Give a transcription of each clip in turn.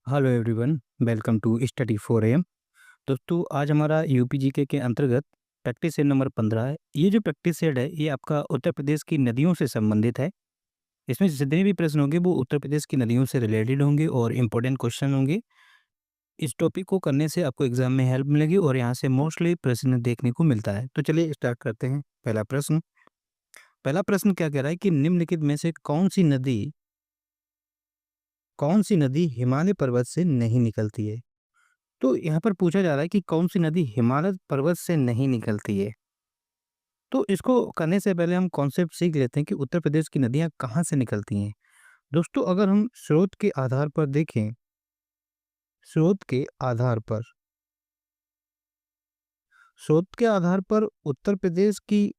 Hello everyone, welcome to study 4 AM। दोस्तों, आज हमारा यूपीजीके के अंतर्गत प्रैक्टिस सेट नंबर 15 है। ये जो प्रैक्टिस सेट है ये आपका उत्तर प्रदेश की नदियों से संबंधित है। इसमें जितने भी प्रश्न होंगे वो उत्तर प्रदेश की नदियों से रिलेटेड होंगे और इम्पोर्टेंट क्वेश्चन होंगे। इस टॉपिक को करने से आपको एग्जाम में हेल्प मिलेगी और यहाँ से मोस्टली प्रश्न देखने को मिलता है। तो चलिए स्टार्ट करते हैं। पहला प्रश्न क्या कह रहा है कि निम्नलिखित में से कौन सी नदी हिमालय पर्वत से नहीं निकलती है। तो यहाँ पर पूछा जा रहा है कि कौन सी नदी हिमालय पर्वत से नहीं निकलती है। तो इसको करने से पहले हम कॉन्सेप्ट सीख लेते हैं कि उत्तर प्रदेश की नदियाँ कहाँ से निकलती हैं। दोस्तों, अगर हम स्रोत के आधार पर उत्तर प्रदेश की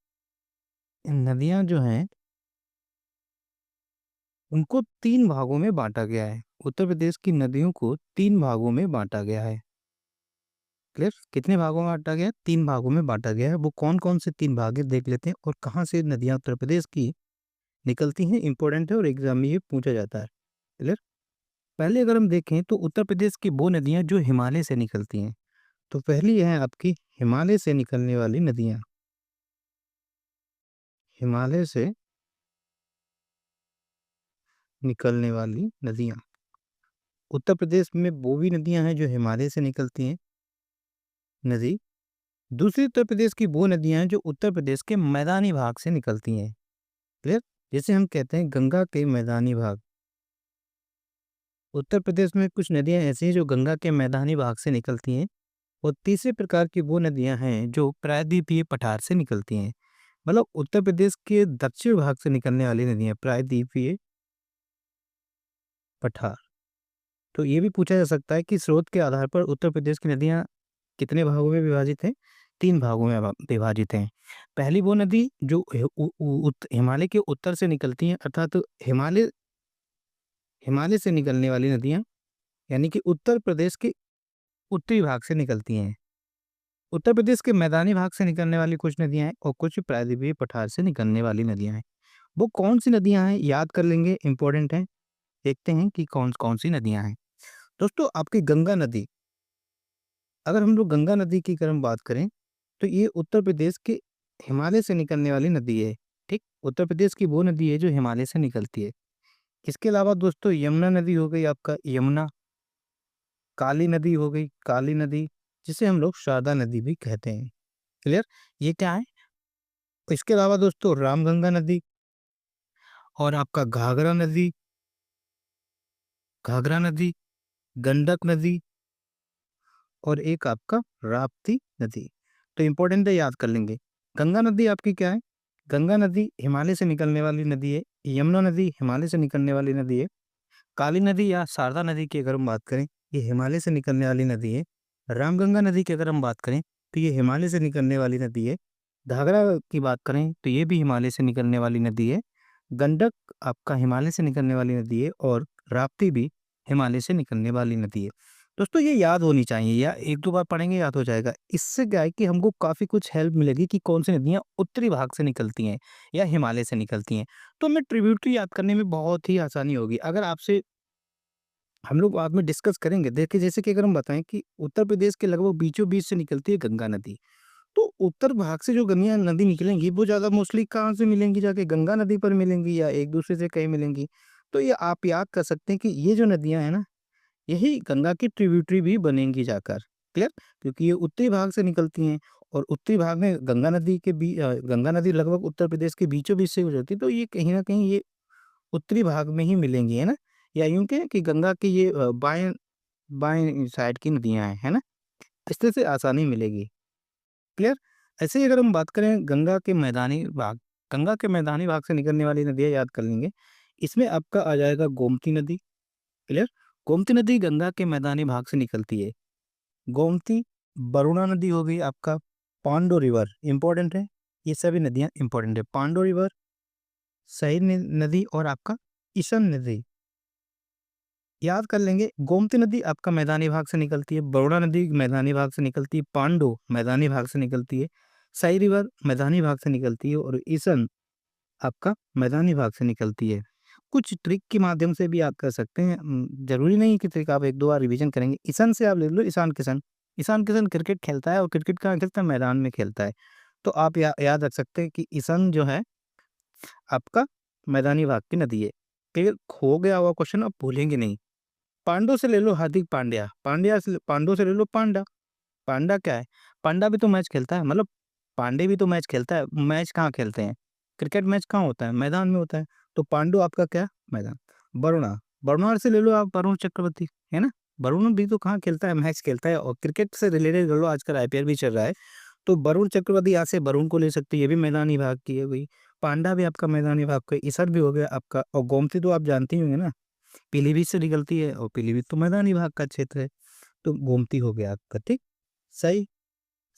नदियाँ जो हैं उनको 3 भागों में बाँटा गया है। उत्तर प्रदेश की नदियों को 3 भागों में बाँटा गया है। क्लियर? कितने भागों में बाँटा गया है? 3 भागों में बाँटा गया है। वो कौन-कौन से 3 भाग हैं देख लेते हैं और कहाँ से नदियाँ उत्तर प्रदेश की निकलती हैं, इम्पोर्टेंट है और एग्जाम में ये पूछा जाता है। क्लियर? पहले अगर हम देखें तो उत्तर प्रदेश की वो नदियाँ जो हिमालय से निकलती हैं। तो पहली है आपकी हिमालय से निकलने वाली नदियाँ। हिमालय से निकलने वाली नदियाँ। उत्तर प्रदेश में वो भी नदियाँ हैं जो हिमालय से निकलती हैं नदी। दूसरी उत्तर प्रदेश की वो नदियाँ हैं जो उत्तर प्रदेश के मैदानी भाग से निकलती हैं। क्लियर? जैसे हम कहते हैं गंगा के मैदानी भाग। उत्तर प्रदेश में कुछ नदियाँ ऐसी हैं जो गंगा के मैदानी भाग से निकलती हैं और तीसरे प्रकार की वो नदियाँ हैं जो प्रायद्वीपीय पठार से निकलती हैं। मतलब उत्तर प्रदेश के दक्षिण भाग से निकलने वाली नदियाँ प्रायद्वीपीय पठार। तो ये भी पूछा जा सकता है कि स्रोत के आधार पर उत्तर प्रदेश की नदियाँ कितने भागों में विभाजित हैं? 3 भागों में विभाजित हैं। पहली वो नदी जो हिमालय के उत्तर से निकलती हैं, अर्थात हिमालय हिमालय से निकलने वाली नदियाँ, यानी कि उत्तर प्रदेश के उत्तरी भाग से निकलती हैं। उत्तर प्रदेश के मैदानी भाग से निकलने वाली कुछ नदियाँ हैं और कुछ प्रायद्वीपीय पठार से निकलने वाली नदियाँ हैं। वो कौन सी नदियाँ हैं याद कर लेंगे, इंपॉर्टेंट है। देखते हैं कि कौन कौन सी नदियाँ हैं। दोस्तों, आपकी गंगा नदी, अगर हम लोग गंगा नदी की अगर हम बात करें तो ये उत्तर प्रदेश के हिमालय से निकलने वाली नदी है। ठीक, उत्तर प्रदेश की वो नदी है जो हिमालय से निकलती है। इसके अलावा दोस्तों यमुना नदी हो गई, आपका यमुना। काली नदी हो गई, काली नदी, जिसे हम लोग शारदा नदी भी कहते हैं। क्लियर? ये क्या है? इसके अलावा दोस्तों रामगंगा नदी और आपका घाघरा नदी, गंडक नदी और एक आपका राप्ती नदी। तो इंपॉर्टेंट है, याद कर लेंगे। गंगा नदी आपकी क्या है? गंगा नदी हिमालय से निकलने वाली नदी है। यमुना नदी हिमालय से निकलने वाली नदी है। काली नदी या शारदा नदी की अगर हम बात करें, ये हिमालय से निकलने वाली नदी है। रामगंगा नदी की अगर हम बात करें तो ये हिमालय से निकलने वाली नदी है। घाघरा की बात करें तो ये भी हिमालय से निकलने वाली नदी है। गंडक आपका हिमालय से निकलने वाली नदी है और राप्ती भी हिमालय से निकलने वाली नदी है। दोस्तों, ये याद होनी चाहिए, या 1-2 बार पढ़ेंगे याद हो जाएगा। इससे क्या है कि हमको काफ़ी कुछ हेल्प मिलेगी कि कौन सी नदियाँ उत्तरी भाग से निकलती हैं या हिमालय से निकलती हैं। तो हमें ट्रिब्यूटरी याद करने में बहुत ही आसानी होगी। अगर आपसे हम लोग बाद में डिस्कस करेंगे। देखिए, जैसे कि अगर हम बताएँ कि उत्तर प्रदेश के लगभग बीचों-बीच से निकलती है गंगा नदी। तो उत्तर भाग से जो गंगा नदी निकलेंगी वो ज़्यादा मोस्टली कहाँ से मिलेंगी? जाके गंगा नदी पर मिलेंगी या एक-दूसरे से कहीं मिलेंगी? तो ये आप याद कर सकते हैं कि ये जो नदियाँ हैं ना, यही गंगा की ट्रिब्यूटरी भी बनेंगी जाकर। क्लियर? क्योंकि ये उत्तरी भाग से निकलती हैं और उत्तरी भाग में गंगा नदी लगभग उत्तर प्रदेश के बीचों-बीच से गुजरती है, तो ये कहीं न कहीं ये उत्तरी भाग में ही मिलेंगी, है ना? या यूँ कहें कि गंगा की ये बाएँ बाएँ साइड की नदियाँ हैं, है ना? इस तरह से आसानी मिलेगी। क्लियर? ऐसे ही अगर हम बात करें गंगा के मैदानी भाग से निकलने वाली नदियाँ याद कर लेंगे। इसमें आपका आ जाएगा गोमती नदी। क्लियर? गोमती नदी गंगा के मैदानी भाग से निकलती है। गोमती, वरुणा नदी हो गई आपका, पांडो रिवर इम्पोर्टेंट है। ये सभी नदियाँ इम्पोर्टेंट है। पांडो रिवर, सही नदी और आपका ईशन नदी याद कर लेंगे। गोमती नदी आपका मैदानी भाग से निकलती है, वरुणा नदी मैदानी भाग से निकलती है, पांडो मैदानी भाग से निकलती है, सई रिवर मैदानी भाग से निकलती है और ईसन आपका मैदानी भाग से निकलती है। कुछ ट्रिक के माध्यम से भी याद कर सकते हैं। जरूरी नहीं कि ट्रिक आप एक दो बार रिवीजन करेंगे। ईशान से आप ले लो, ईशान किशन। ईशान किशन क्रिकेट खेलता है, और क्रिकेट कहाँ खेलता है? मैदान में खेलता है। तो आप याद रख सकते हैं कि ईशान जो है आपका मैदानी भाग की नदी है। क्लियर हो गया हुआ क्वेश्चन, आप भूलेंगे नहीं। पांडव से ले लो हार्दिक पांड्या, पांडव से ले लो पांडा। पांडा क्या है? पांडा भी तो मैच खेलता है, मतलब पांडे भी तो मैच खेलता है। मैच कहाँ खेलते हैं? क्रिकेट मैच कहाँ होता है? मैदान में होता है। तो पांडु आपका क्या? मैदान। वरुणा, वरुणा से ले लो आप वरुण चक्रवर्ती, है ना? वरुण भी तो कहाँ खेलता है? मैच खेलता है। और क्रिकेट से रिलेटेड कर लो, आजकल आईपीएल भी चल रहा है। तो वरुण चक्रवर्ती, यहाँ से वरुण को ले सकते हैं, ये भी मैदानी भाग की है गई। पांडा भी आपका मैदानी भाग का, ईसर भी हो गया आपका। और गोमती तो आप जानती होंगे ना, पीलीभीत से निकलती है, और पीलीभीत तो मैदानी भाग का क्षेत्र है। तो गोमती हो गया आपका, ठीक। सही।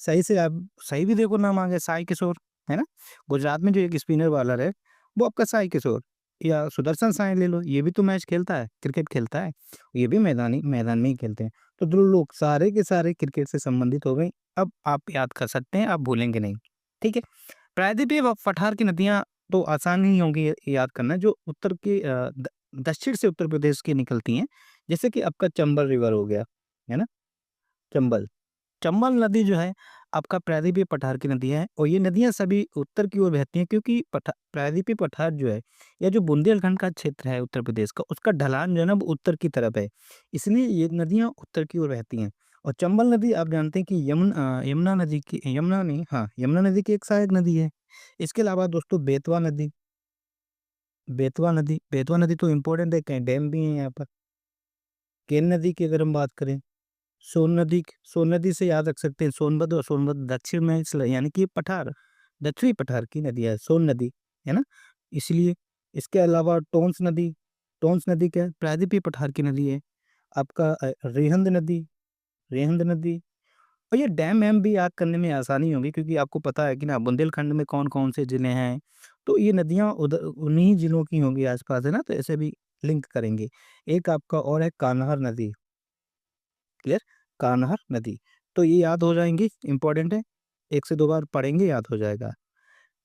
सही से आप सही भी देखो, नाम आ गया साई किशोर, है ना? गुजरात में जो एक स्पिनर बॉलर है, वो आपका साई किशोर। या सुदर्शन साई ले लो, ये भी तो मैच खेलता है, क्रिकेट खेलता है। ये भी मैदान में ही खेलते हैं। तो दो लोग सारे के सारे क्रिकेट से संबंधित हो गए। अब आप याद कर सकते हैं, आप भूलेंगे नहीं। ठीक है। प्रायद्वीपीय व पठार की नदियां तो आसान ही होंगी याद करना, जो उत्तर के दक्षिण से उत्तर प्रदेश की निकलती हैं। जैसे कि आपका चंबल रिवर हो गया, है ना? चंबल। चंबल नदी जो है आपका प्रायद्वीपीय पठार की नदी है, और ये नदियां सभी उत्तर की ओर बहती हैं, क्योंकि प्रायद्वीपीय पठार जो है, या जो बुंदेलखंड का क्षेत्र है उत्तर प्रदेश का, उसका ढलान जो है ना, वो उत्तर की तरफ है। इसलिए ये नदियां उत्तर की ओर बहती हैं। और चंबल नदी आप जानते हैं कि यमुना नदी की, यमुना नहीं, हाँ, यमुना नदी की एक सहायक नदी है। इसके अलावा दोस्तों बेतवा नदी, बेतवा नदी तो इम्पोर्टेंट है, कहीं डैम भी है यहाँ पर। केन नदी की अगर हम बात करें, सोन नदी से याद रख सकते हैं सोनभद्र, और सोनभद्र दक्षिण में यानी कि पठार, दक्षिणी पठार की नदी है सोन नदी, है ना? इसलिए इसके अलावा टोंस नदी क्या है? प्रायद्वीपीय पठार की नदी है। आपका रेहंद नदी। और ये डैम एम भी याद करने में आसानी होगी, क्योंकि आपको पता है कि ना बुंदेलखंड में कौन कौन से जिले हैं। तो ये नदियां उधर उन्हीं जिलों की होंगी आसपास, है ना? तो ऐसे भी लिंक करेंगे। एक आपका और है कान्हार नदी। क्लियर? कान्हार नदी। तो ये याद हो जाएंगी, इंपॉर्टेंट है। एक से दो बार पढ़ेंगे, याद हो जाएगा।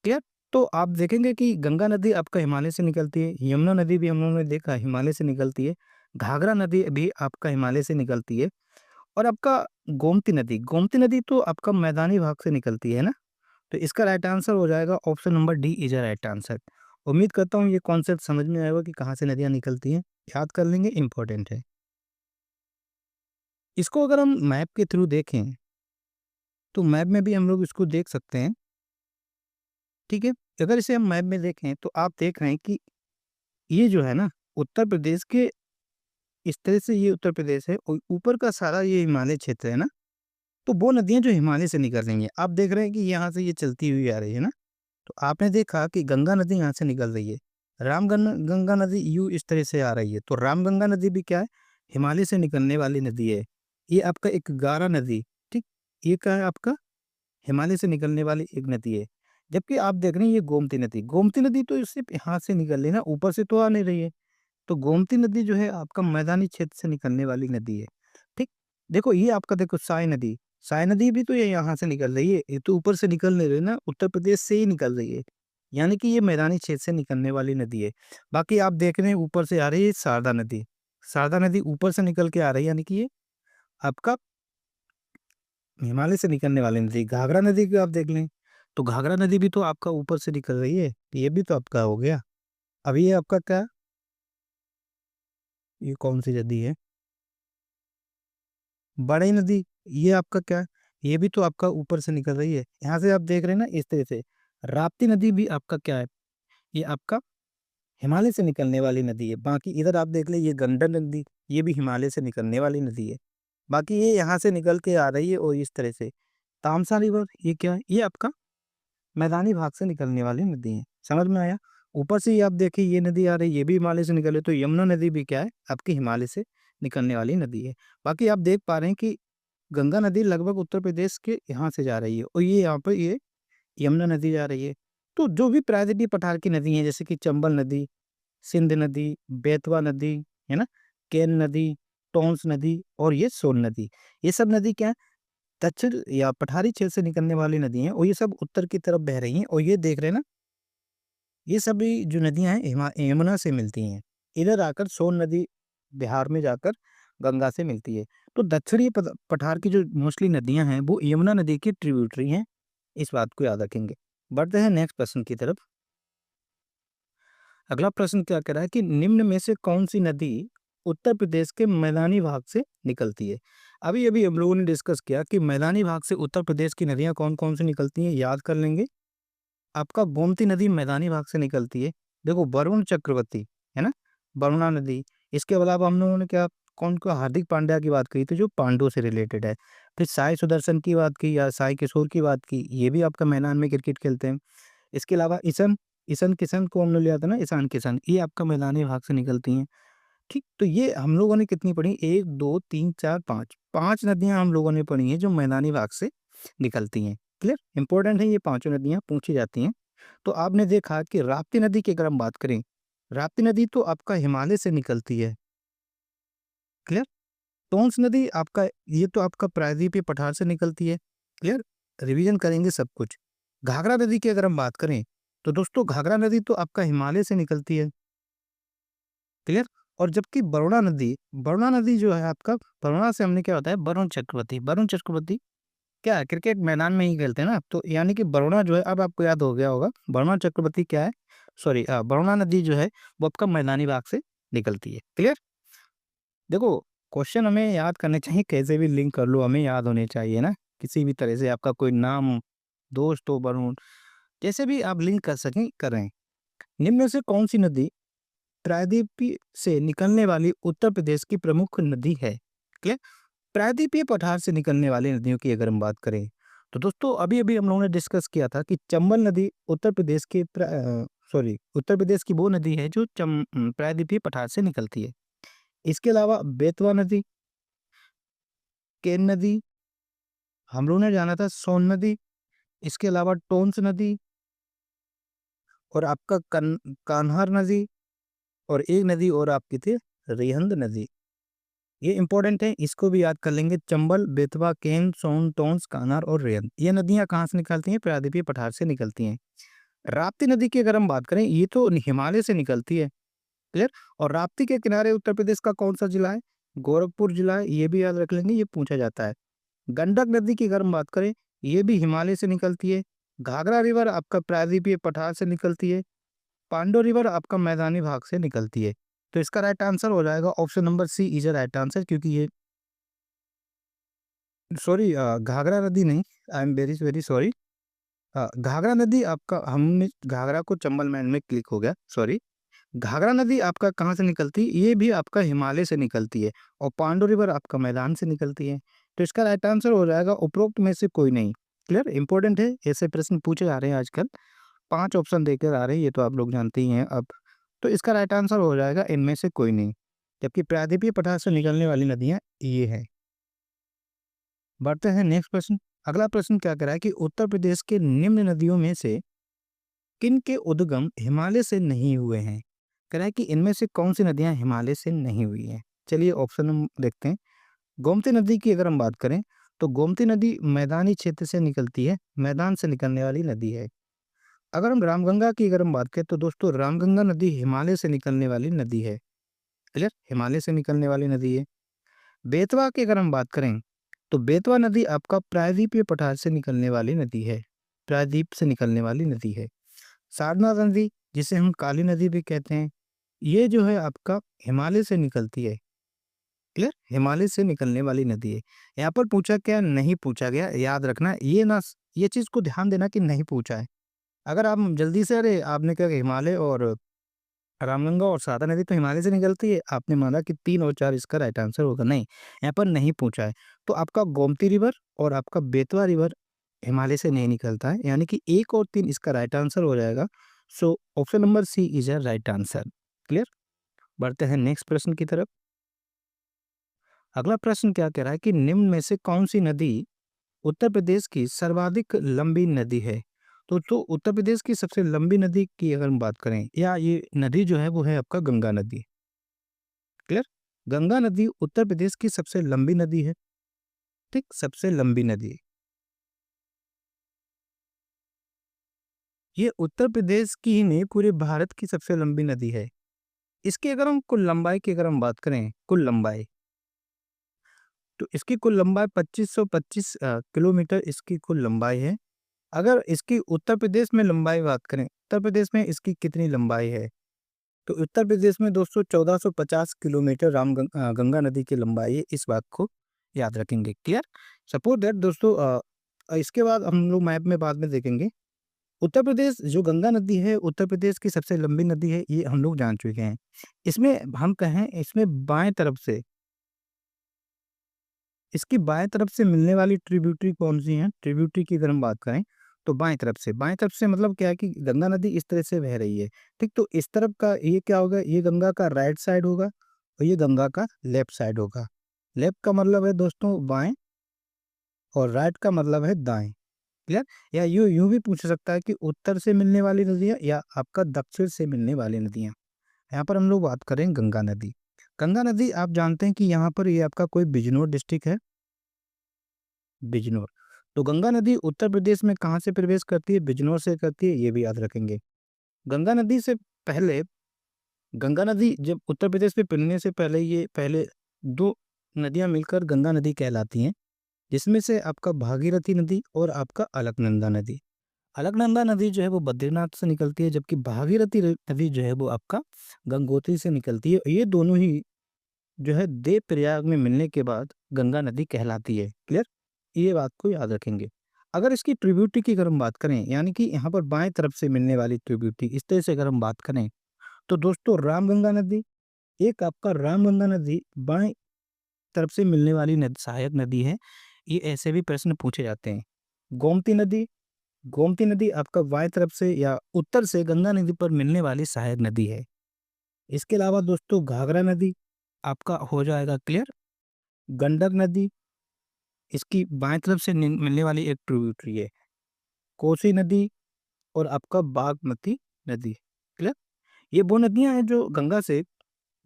क्लियर? तो आप देखेंगे कि गंगा नदी आपका हिमालय से निकलती है, यमुना नदी भी हम लोगों ने देखा हिमालय से निकलती है, घाघरा नदी भी आपका हिमालय से निकलती है। और आपका गोमती नदी तो आपका मैदानी भाग से निकलती है ना? तो इसका राइट आंसर हो जाएगा option number D is a right answer. उम्मीद करता हूँ ये कॉन्सेप्ट समझ में आएगा कि कहाँ से नदियाँ निकलती हैं। याद कर लेंगे, इंपॉर्टेंट है। इसको अगर हम मैप के थ्रू देखें, तो मैप में भी हम लोग इसको देख सकते हैं। ठीक है। अगर इसे हम मैप में देखें, तो आप देख रहे हैं कि ये जो है ना, उत्तर प्रदेश के, इस तरह से ये उत्तर प्रदेश है, और ऊपर का सारा ये हिमालय क्षेत्र है ना। तो वो नदियां जो हिमालय से निकल रही हैं, आप देख रहे हैं कि यहाँ से ये चलती हुई आ रही है ना। तो आपने देखा कि गंगा नदी यहाँ से निकल रही है, गंगा नदी यू इस तरह से आ रही है। तो रामगंगा नदी भी क्या है? हिमालय से निकलने वाली नदी है। ये आपका एक गारा नदी, ठीक, ये क्या है आपका? हिमालय से निकलने वाली एक नदी है। जबकि आप देख रहे हैं ये गोमती नदी तो सिर्फ यहाँ से निकल रही है ना, ऊपर से तो आ नहीं रही है। तो गोमती नदी जो है आपका मैदानी क्षेत्र से निकलने वाली नदी है। ठीक। देखो ये आपका, देखो साय नदी भी तो ये यहाँ से निकल रही है, ये तो ऊपर से निकल नहीं रही ना, उत्तर प्रदेश से ही निकल रही है। यानी कि ये मैदानी क्षेत्र से निकलने वाली नदी है। बाकी आप देख रहे हैं ऊपर से आ रही है शारदा नदी ऊपर से निकल के आ रही है, यानी कि ये आपका हिमालय से निकलने वाली नदी। घाघरा नदी को आप देख लें, तो घाघरा नदी भी तो आपका ऊपर से निकल रही है, ये भी तो आपका हो गया। अब ये आपका क्या, ये कौन सी नदी है? बड़ी नदी। ये आपका क्या है? ये भी तो आपका ऊपर से निकल रही है, यहाँ से आप देख रहे हैं ना, इस तरह से। राप्ती नदी भी आपका क्या है? ये आपका हिमालय से निकलने वाली नदी है। बाकी इधर आप देख ले, ये गंडक नदी, ये भी हिमालय से निकलने वाली नदी है। बाकी ये यहाँ से निकल के आ रही है, और इस तरह से। तामसा रिवर, ये क्या है? ये आपका मैदानी भाग से निकलने वाली नदी है। समझ में आया? ऊपर से ही आप देखिए ये नदी आ रही है, ये भी हिमालय से निकले, तो यमुना नदी भी क्या है? आपकी हिमालय से निकलने वाली नदी है। बाकी आप देख पा रहे हैं कि गंगा नदी लगभग उत्तर प्रदेश के यहाँ से जा रही है, और ये यहाँ पर ये यमुना नदी जा रही है। तो जो भी प्रायद्वीपीय पठार की नदी है, जैसे कि चंबल नदी, सिंध नदी, बेतवा नदी, है ना, केन नदी, टोंस नदी, और ये सोन नदी, ये सब नदी क्या है? दक्षिण या पठारी क्षेत्र से निकलने वाली नदी हैं, और ये सब उत्तर की तरफ बह रही हैं। और ये देख रहे हैं ना, ये सभी जो नदियाँ हैं यमुना से मिलती हैं। इधर आकर सोन नदी बिहार में जाकर गंगा से मिलती है। तो दक्षिणी पठार की जो मोस्टली नदियाँ हैं वो यमुना नदी की ट्रिब्यूटरी हैं, इस बात को याद रखेंगे। बढ़ते हैं नेक्स्ट प्रश्न की तरफ। अगला प्रश्न क्या कह रहा है कि निम्न में से कौन सी नदी उत्तर प्रदेश के मैदानी भाग से निकलती है। अभी अभी हम लोगों ने डिस्कस किया कि मैदानी भाग से उत्तर प्रदेश की नदियां कौन कौन सी निकलती हैं, याद कर लेंगे। आपका गोमती नदी मैदानी भाग से निकलती है। देखो वरुण चक्रवर्ती, है ना, वरुणा नदी। इसके अलावा हम लोगों ने क्या कौन को हार्दिक पांड्या की बात कही थी जो पांडु से रिलेटेड है। फिर साई सुदर्शन की बात की या साई किशोर की बात की, ये भी आपका मैदान में क्रिकेट खेलते हैं। इसके अलावा ईशन ईशन किशन को हमने लिया था ना, ईशान किशन, ये आपका मैदानी भाग से निकलती हैं। ठीक, तो ये हम लोगों ने कितनी पढ़ी, 1 2 3 4 5, 5 नदियां हम लोगों ने पढ़ी हैं जो मैदानी भाग से निकलती हैं। क्लियर, इंपॉर्टेंट है, ये पांचों नदियां पूछी जाती हैं। तो आपने देखा कि राप्ती नदी की अगर हम बात करें, राप्ती नदी तो आपका हिमालय से निकलती है। क्लियर, टोंस नदी आपका, ये तो आपका प्रायद्वीपीय पठार से निकलती है। क्लियर, रिवीजन करेंगे सब कुछ। घाघरा नदी की अगर हम बात करें तो दोस्तों घाघरा नदी तो आपका हिमालय से निकलती है। क्लियर, और जबकि वरुणा नदी जो है आपका, वरुणा से हमने क्या होता है, वरुण चक्रवर्ती क्या है, क्रिकेट मैदान में ही खेलते हैं ना, तो यानी कि वरुणा जो है, अब आपको याद हो गया होगा, वरुणा चक्रवर्ती क्या है, सॉरी वरुणा नदी जो है वो आपका मैदानी भाग से निकलती है। क्लियर, देखो क्वेश्चन हमें याद करने चाहिए, कैसे भी लिंक कर लो, हमें याद होने चाहिए ना, किसी भी तरह से आपका कोई नाम, दोस्त हो, वरुण, जैसे भी आप लिंक कर सकें करें। निम्न में से कौन सी नदी प्रायद्वीपीय से निकलने वाली उत्तर प्रदेश की प्रमुख नदी है। क्लियर, प्रायद्वीपीय पठार से निकलने वाली नदियों की अगर हम बात करें तो दोस्तों अभी अभी हम लोगों ने डिस्कस किया था कि चंबल नदी उत्तर प्रदेश के उत्तर प्रदेश की वो नदी है जो प्रायद्वीपीय पठार से निकलती है। इसके अलावा बेतवा नदी, केन नदी, हम लोगों ने जाना था सोन नदी, इसके अलावा टोंस नदी और आपका कान्हार नदी, और एक नदी और आपकी थी रिहंद नदी। ये इंपॉर्टेंट है, इसको भी याद कर लेंगे। चंबल, बेतवा, केन, सोन, टोंस, कान्हार और रेयन, ये नदियां कहाँ से निकलती हैं, प्रायद्वीपीय पठार से निकलती हैं। राप्ती नदी की अगर हम बात करें, ये तो हिमालय से निकलती है। क्लियर, और राप्ती के किनारे उत्तर प्रदेश का कौन सा जिला है, गोरखपुर जिला है, ये भी याद रख लेंगे, ये पूछा जाता है। गंडक नदी की अगर हम बात करें, ये भी हिमालय से निकलती है। घाघरा रिवर आपका प्रायद्वीपीय पठार से निकलती है। पांडो रिवर आपका मैदानी भाग से निकलती है। तो इसका राइट आंसर हो जाएगा option number c is a right answer, क्योंकि ये सॉरी घाघरा नदी नहीं, I am very very sorry, Ghaghara नदी आपका, हमने घाघरा को चंबल मैन में क्लिक हो गया, सॉरी। घाघरा नदी आपका कहाँ से निकलती है, ये भी आपका हिमालय से निकलती है। और पांडो रिवर आपका मैदान से निकलती है। तो इसका राइट आंसर हो जाएगा उपरोक्त में से कोई नहीं। क्लियर, इंपॉर्टेंट है, ऐसे प्रश्न पूछे जा रहे हैं आजकल, 5 ऑप्शन देकर आ रहे हैं, ये तो आप लोग जानते ही हैं अब। तो इसका राइट आंसर हो जाएगा इनमें से कोई नहीं, जबकि प्रायद्वीपीय पठार से निकलने वाली नदियां ये हैं। बढ़ते हैं नेक्स्ट प्रश्न। अगला प्रश्न क्या कह रहा है कि उत्तर प्रदेश के निम्न नदियों में से किन के उद्गम हिमालय से नहीं हुए हैं। कह रहा है कि इनमें से कौन सी नदियां हिमालय से नहीं हुई हैं। चलिए ऑप्शन हम देखते हैं। गोमती नदी की अगर हम बात करें तो गोमती नदी मैदानी क्षेत्र से निकलती है, मैदान से निकलने वाली नदी है। अगर हम रामगंगा की अगर हम बात करें तो दोस्तों रामगंगा नदी हिमालय से निकलने वाली नदी है। क्लियर, हिमालय से निकलने वाली नदी है। बेतवा की अगर हम बात करें तो बेतवा नदी आपका प्रायद्वीपीय पठार से निकलने वाली नदी है, प्रायद्वीप से निकलने वाली नदी है। सारनाथ नदी, जिसे हम काली नदी भी कहते हैं, ये जो है आपका हिमालय से निकलती है। क्लियर, हिमालय से निकलने वाली नदी है। यहाँ पर पूछा क्या, नहीं पूछा गया, याद रखना ये ना, ये चीज को ध्यान देना कि नहीं पूछा है। अगर आप जल्दी से, अरे आपने कहा कि हिमालय और रामगंगा और सादा नदी तो हिमालय से निकलती है, आपने माना कि 3 और 4 इसका राइट आंसर होगा, नहीं, यहाँ पर नहीं पूछा है। तो आपका गोमती रिवर और आपका बेतवा रिवर हिमालय से नहीं निकलता है, यानी कि 1 और 3 इसका राइट आंसर हो जाएगा। So option number c is a right answer. Clear, बढ़ते हैं नेक्स्ट प्रश्न की तरफ। अगला प्रश्न क्या कह रहा है कि निम्न में से कौन सी नदी उत्तर प्रदेश की सर्वाधिक लंबी नदी है। तो उत्तर प्रदेश की सबसे लंबी नदी की अगर हम बात करें, या ये नदी जो है वो है आपका गंगा नदी। क्लियर, गंगा नदी उत्तर प्रदेश की सबसे लंबी नदी है। ठीक, सबसे लंबी नदी, ये उत्तर प्रदेश की ही नहीं, पूरे भारत की सबसे लंबी नदी है। इसकी अगर हम कुल लंबाई की अगर हम बात करें, कुल लंबाई, तो इसकी कुल लंबाई 2525 किलोमीटर इसकी कुल लंबाई है। अगर इसकी उत्तर प्रदेश में लंबाई बात करें, उत्तर प्रदेश में इसकी कितनी लंबाई है, तो उत्तर प्रदेश में दोस्तों 1450 किलोमीटर गंगा नदी की लंबाई है। इस बात को याद रखेंगे। क्लियर? सपोज दैट दोस्तों, इसके बाद हम लोग मैप में बाद में देखेंगे। उत्तर प्रदेश जो गंगा नदी है, उत्तर प्रदेश की सबसे लंबी नदी है, ये हम लोग जान चुके हैं। इसमें हम कहें, इसमें बाएं तरफ से, इसकी बाएं तरफ से मिलने वाली ट्रिब्यूटरी कौन सी है, ट्रिब्यूटरी की अगर हम बात करें, तो बाएं तरफ से मतलब क्या है कि गंगा नदी इस तरह से बह रही है। ठीक, तो इस तरफ का ये क्या होगा, ये गंगा का राइट साइड होगा और ये गंगा का लेफ्ट साइड होगा। लेफ्ट का मतलब है दोस्तों बाएं और राइट का मतलब है दाएं। क्लियर? या यूं यूं भी पूछ सकता है कि उत्तर से मिलने वाली नदियां या आपका दक्षिण से मिलने वाली नदियां। यहाँ पर हम लोग बात करें गंगा नदी। गंगा नदी आप जानते हैं कि यहाँ पर ये आपका कोई बिजनौर डिस्ट्रिक्ट है, बिजनौर। तो गंगा नदी उत्तर प्रदेश में कहाँ से प्रवेश करती है, बिजनौर से करती है, ये भी याद रखेंगे। गंगा नदी से पहले, गंगा नदी जब उत्तर प्रदेश में मिलने से पहले, ये पहले दो नदियां मिलकर गंगा नदी कहलाती हैं, जिसमें से आपका भागीरथी नदी और आपका अलकनंदा नदी। अलकनंदा नदी जो है वो बद्रीनाथ से निकलती है, जबकि भागीरथी नदी जो है वो आपका गंगोत्री से निकलती है। ये दोनों ही जो है देवप्रयाग में मिलने के बाद गंगा नदी कहलाती है। क्लियर? ये बात को याद रखेंगे। अगर इसकी ट्रिब्यूटरी की अगर हम बात करें, यानी कि यहाँ पर बाएं तरफ से मिलने वाली ट्रिब्यूटरी, इस तरह से अगर हम बात करें, तो दोस्तों रामगंगा नदी, एक आपका रामगंगा नदी बाएं तरफ से मिलने वाली सहायक नदी है। ये ऐसे भी प्रश्न पूछे जाते हैं। गोमती नदी, गोमती नदी आपका बाएं तरफ से या उत्तर से गंगा नदी पर मिलने वाली सहायक नदी है। इसके अलावा दोस्तों घाघरा नदी आपका हो जाएगा क्लियर। गंडक नदी इसकी बाएं तरफ से मिलने वाली एक ट्रिब्यूटरी है। कोसी नदी और आपका बागमती नदी। क्लियर? ये वो नदियां हैं जो गंगा से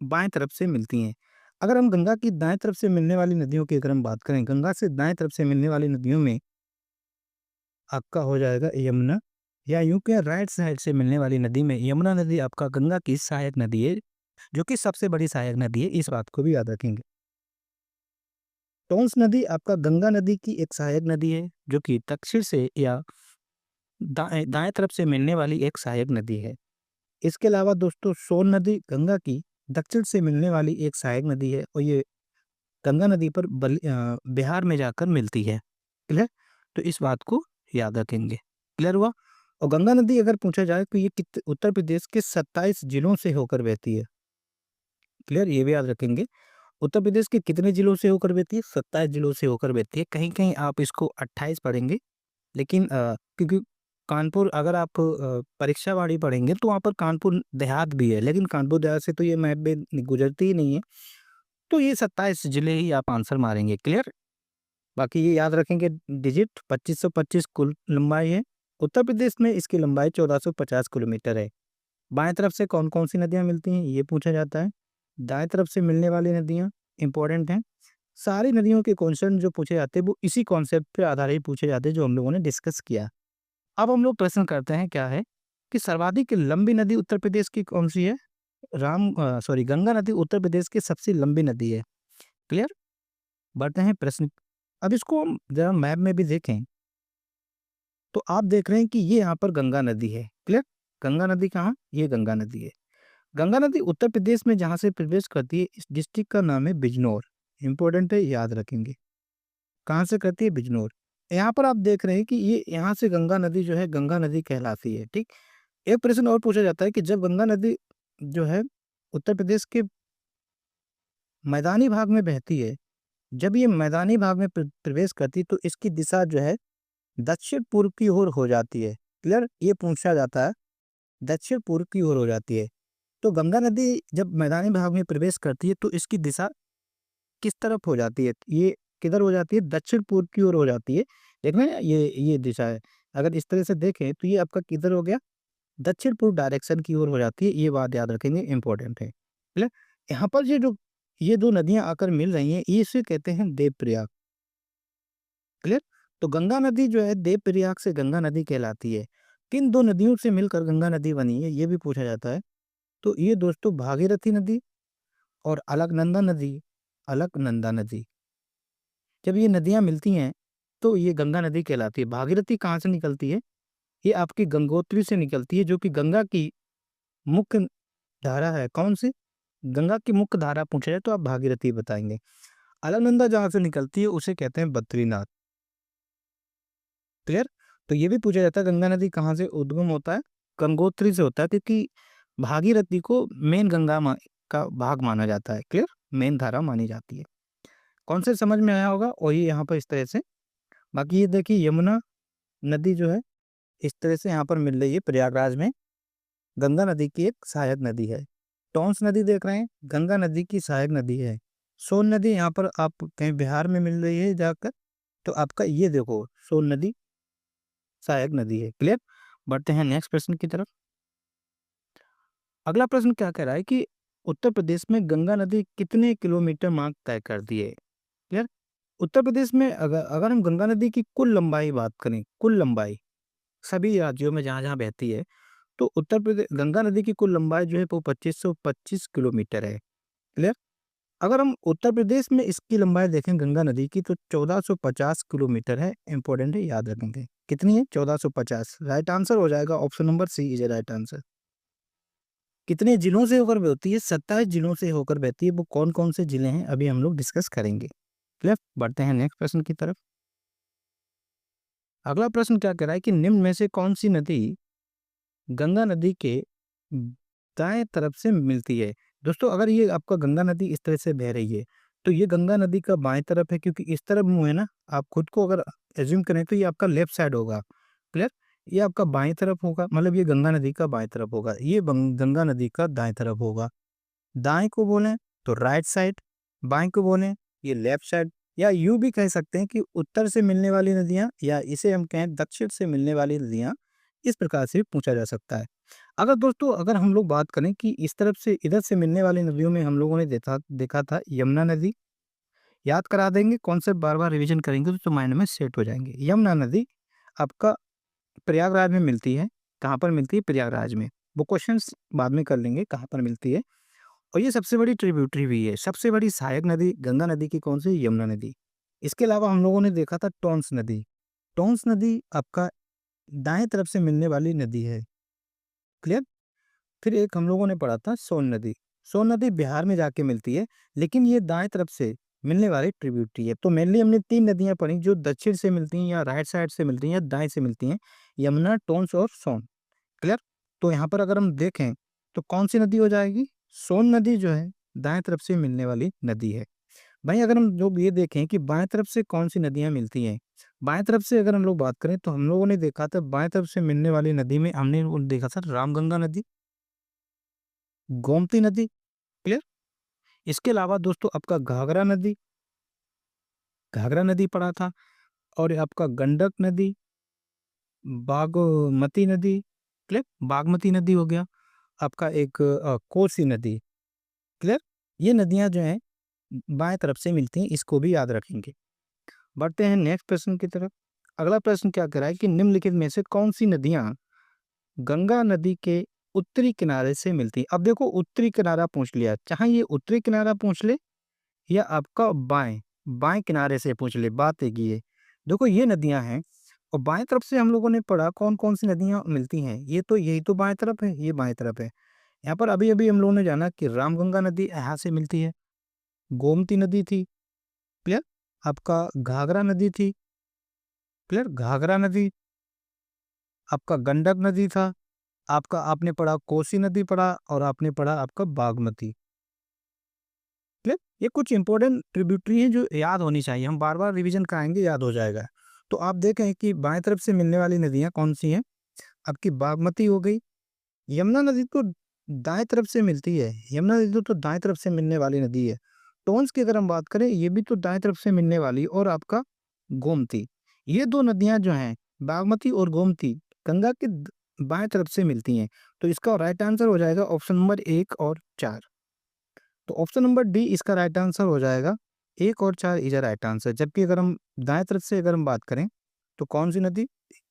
बाएं तरफ से मिलती हैं। अगर हम गंगा की दाएं तरफ से मिलने वाली नदियों की अगर हम बात करें, गंगा से दाएं तरफ से मिलने वाली नदियों में आपका हो जाएगा यमुना, या यूं के राइट साइड से मिलने वाली नदी में यमुना नदी आपका गंगा की सहायक नदी है, जो कि सबसे बड़ी सहायक नदी है। इस बात को भी याद रखेंगे। टोंस नदी आपका गंगा नदी की एक सहायक नदी है, जो कि दक्षिण से या दाएं दाएं तरफ से मिलने वाली एक सहायक नदी है। इसके अलावा दोस्तों सोन नदी गंगा की दक्षिण से मिलने वाली एक सहायक नदी है, और ये गंगा नदी पर बिहार में जाकर मिलती है। क्लियर? तो इस बात को याद रखेंगे। क्लियर हुआ? और गंगा नदी अगर पूछा जाए तो ये उत्तर प्रदेश के 27 जिलों से होकर बहती है। क्लियर? ये भी याद रखेंगे। उत्तर प्रदेश के कितने जिलों से होकर बहती है? 27 जिलों से होकर बहती है। कहीं कहीं आप इसको 28 पढ़ेंगे, लेकिन क्योंकि कानपुर, अगर आप परीक्षावाड़ी पढ़ेंगे तो वहाँ पर कानपुर देहात भी है, लेकिन कानपुर देहात से तो ये मैप में गुजरती ही नहीं है। तो ये 27 जिले ही आप आंसर मारेंगे। क्लियर? बाकी ये याद रखेंगे, डिजिट 2525 कुल लंबाई है। उत्तर प्रदेश में इसकी लंबाई 1450 किलोमीटर है। बाएं तरफ से कौन कौन सी नदियां मिलती हैं, ये पूछा जाता है। दाएं तरफ से मिलने वाली नदियां इंपॉर्टेंट हैं। सारी नदियों के क्वेश्चन जो पूछे जाते हैं वो इसी कॉन्सेप्ट पे आधारित पूछे जाते हैं जो हम लोगों ने डिस्कस किया। अब हम लोग प्रश्न करते हैं, क्या है कि सर्वाधिक लंबी नदी उत्तर प्रदेश की कौन सी है? गंगा नदी उत्तर प्रदेश की सबसे लंबी नदी है। क्लियर? बढ़ते हैं प्रश्न। अब इसको हम जरा मैप में भी देखें, तो आप देख रहे हैं कि ये यहाँ पर गंगा नदी है। क्लियर? गंगा नदी कहाँ? ये गंगा नदी है। गंगा नदी उत्तर प्रदेश में जहाँ से प्रवेश करती है, इस डिस्ट्रिक्ट का नाम है बिजनौर। इंपॉर्टेंट है, याद रखेंगे। कहाँ से करती है? बिजनौर। यहाँ पर आप देख रहे हैं कि ये यहाँ से गंगा नदी जो है गंगा नदी कहलाती है। ठीक, एक प्रश्न और पूछा जाता है कि जब गंगा नदी जो है उत्तर प्रदेश के मैदानी भाग में बहती है, जब ये मैदानी भाग में प्रवेश करती है, तो इसकी दिशा जो है दक्षिण पूर्व की ओर हो जाती है। क्लियर? ये पूछा जाता है, दक्षिण पूर्व की ओर हो जाती है। तो गंगा नदी जब मैदानी भाग में प्रवेश करती है तो इसकी दिशा किस तरफ हो जाती है? ये किधर हो जाती है? दक्षिण पूर्व की ओर हो जाती है। देख रहे हैं, ये दिशा है। अगर इस तरह से देखें तो ये आपका किधर हो गया? दक्षिण पूर्व डायरेक्शन की ओर हो जाती है। ये बात याद रखेंगे, इंपॉर्टेंट है। क्लियर? यहाँ पर ये दो नदियां आकर मिल रही हैं, इसे कहते हैं देवप्रयाग। क्लियर? तो गंगा नदी जो है देवप्रयाग से गंगा नदी कहलाती है। किन दो नदियों से मिलकर गंगा नदी बनी है, ये भी पूछा जाता है। तो ये दोस्तों भागीरथी नदी और अलकनंदा नदी, अलकनंदा नदी, जब ये नदियां मिलती हैं तो ये गंगा नदी कहलाती है। भागीरथी कहाँ से निकलती है? ये आपकी गंगोत्री से निकलती है, जो कि गंगा की मुख्य धारा है। कौन सी? गंगा की मुख्य धारा पूछा जाए तो आप भागीरथी बताएंगे। अलकनंदा जहाँ से निकलती है उसे कहते हैं बद्रीनाथ। क्लियर? तो ये भी पूछा जाता है गंगा नदी कहाँ से उद्गम होता है? गंगोत्री से होता है, क्योंकि भागीरथी को मेन का भाग माना जाता है। क्लियर? मेन धारा मानी जाती है। कॉन्सेप्ट समझ में आया होगा। और ये यहाँ पर इस तरह से, बाकी ये देखिए यमुना नदी जो है इस तरह से यहाँ पर मिल रही है प्रयागराज में, गंगा नदी की एक सहायक नदी है। टॉन्स नदी देख रहे हैं, गंगा नदी की सहायक नदी है। सोन नदी यहाँ पर आप कहीं बिहार में मिल रही है जाकर, तो आपका ये देखो सोन नदी सहायक नदी है। क्लियर? बढ़ते हैं नेक्स्ट प्रश्न की तरफ। अगला प्रश्न क्या कह रहा है कि उत्तर प्रदेश में गंगा नदी कितने किलोमीटर मार्ग तय करती है? क्लियर? उत्तर प्रदेश में अगर अगर हम गंगा नदी की कुल लंबाई बात करें, कुल लंबाई सभी राज्यों में जहाँ जहाँ बहती है, तो उत्तर प्रदेश गंगा नदी की कुल लंबाई जो है वो 2525 किलोमीटर है। क्लियर? अगर हम उत्तर प्रदेश में इसकी लंबाई देखें गंगा नदी की, तो 1450 किलोमीटर है। इंपॉर्टेंट है, याद रखेंगे। कितनी है? 1450। राइट आंसर हो जाएगा option number c is right answer. कितने जिलों से होकर बहती है? 27 जिलों से होकर बहती है। वो कौन कौन से जिले हैं अभी हम लोग डिस्कस करेंगे। क्लियर? बढ़ते हैं नेक्स्ट प्रश्न की तरफ। अगला प्रश्न क्या कह रहा है कि निम्न में से कौन सी नदी गंगा नदी के दाएं तरफ से मिलती है? दोस्तों अगर ये आपका गंगा नदी इस तरह से बह रही है, तो ये गंगा नदी का बाएं तरफ है, क्योंकि इस तरफ मुंह है ना। आप खुद को अगर एज्यूम करें तो ये आपका लेफ्ट साइड होगा। क्लियर? ये आपका बाएं तरफ होगा, मतलब ये गंगा नदी का बाएं तरफ होगा, ये गंगा नदी का दाएं तरफ होगा। दाएं को बोलें तो राइट साइड, बाएं को बोलें ये लेफ्ट साइड, या यूं भी कह सकते हैं कि उत्तर से मिलने वाली नदियां, या इसे हम कहें दक्षिण से मिलने वाली नदियां। इस प्रकार से भी पूछा जा सकता है। अगर दोस्तों अगर हम लोग बात करें कि इस तरफ से इधर से मिलने वाली नदियों में हम लोगों ने देखा था यमुना नदी। याद करा देंगे, कॉन्सेप्ट बार बार रिवीजन करेंगे तो माइंड में सेट हो जाएंगे। यमुना नदी आपका प्रयागराज में मिलती है। कहाँ पर मिलती है? प्रयागराज में। वो क्वेश्चंस बाद में कर लेंगे कहाँ पर मिलती है। और ये सबसे बड़ी ट्रिब्यूटरी भी है। सबसे बड़ी सहायक नदी गंगा नदी की कौन सी? यमुना नदी। इसके अलावा हम लोगों ने देखा था टॉन्स नदी। टॉन्स नदी आपका दाएं तरफ से मिलने वाली नदी है। क्लियर? फिर एक हम लोगों ने पढ़ा था सोन नदी। सोन नदी बिहार में जाके मिलती है, लेकिन ये दाएं तरफ से मिलने वाली ट्रिब्यूटरी है। तो मेनली हमने तीन नदियां पढ़ी जो दक्षिण से मिलती हैं, या राइट साइड से मिलती हैं, या दाएं से मिलती हैं। यमुना, टॉन्स और सोन। क्लियर? तो यहाँ पर अगर हम देखें तो कौन सी नदी हो जाएगी? सोन नदी जो है दाएं तरफ से मिलने वाली नदी है। भाई अगर हम जो ये देखें कि बाएं तरफ से कौन सी नदियां मिलती हैं, बाएं तरफ से अगर हम लोग बात करें तो हम लोगों ने देखा था बाएं तरफ से मिलने वाली नदी में हमने वो देखा था रामगंगा नदी, गोमती नदी। क्लियर? इसके अलावा दोस्तों आपका घाघरा नदी पड़ा था, और ये आपका गंडक नदी, बागमती नदी। क्लियर? बागमती नदी हो गया आपका एक, कोसी नदी। क्लियर? ये नदियां जो हैं बाएं तरफ से मिलती हैं, इसको भी याद रखेंगे। बढ़ते हैं नेक्स्ट प्रश्न की तरफ। अगला प्रश्न क्या कह रहा है कि निम्नलिखित में से कौन सी नदियां गंगा नदी के उत्तरी किनारे से मिलती हैं? अब देखो उत्तरी किनारा पूछ लिया, चाहे ये उत्तरी किनारा पूछ ले या आपका बाएं बाएं किनारे से पूछ ले, बात एक ही है। देखो ये नदियां हैं, और बाएं तरफ से हम लोगों ने पढ़ा कौन कौन सी नदियां मिलती हैं। ये तो यही तो बाएं तरफ है, ये बाएं तरफ है। यहाँ पर अभी अभी हम लोगों ने जाना कि रामगंगा नदी यहाँ से मिलती है, गोमती नदी थी। क्लियर? आपका घाघरा नदी थी। क्लियर? घाघरा नदी। आपका गंडक नदी था। आपका आपने पढ़ा कोसी नदी पढ़ा, और आपने पढ़ा आपका बागमती। क्लियर? ये कुछ इंपॉर्टेंट ट्रिब्यूटरी हैं जो याद होनी चाहिए। हम बार बार रिवीजन कराएंगे, याद हो जाएगा। तो आप देखें कि बाएं तरफ से मिलने वाली नदियां कौन सी हैं? आपकी बागमती हो गई। यमुना नदी तो दाएं तरफ से मिलती है, यमुना नदी तो दाएं तरफ से मिलने वाली नदी है। टॉन्स की अगर हम बात करें, ये भी तो दाएं तरफ से मिलने वाली। और आपका गोमती, ये दो नदियां जो हैं बागमती और गोमती, गंगा के बाएं तरफ से मिलती हैं। तो इसका राइट आंसर हो जाएगा ऑप्शन नंबर 1 और 4। तो ऑप्शन नंबर डी इसका राइट आंसर हो जाएगा। 1 और 4 इज राइट आंसर। जबकि अगर हम दाएं तरफ से अगर हम बात करें तो कौन सी नदी?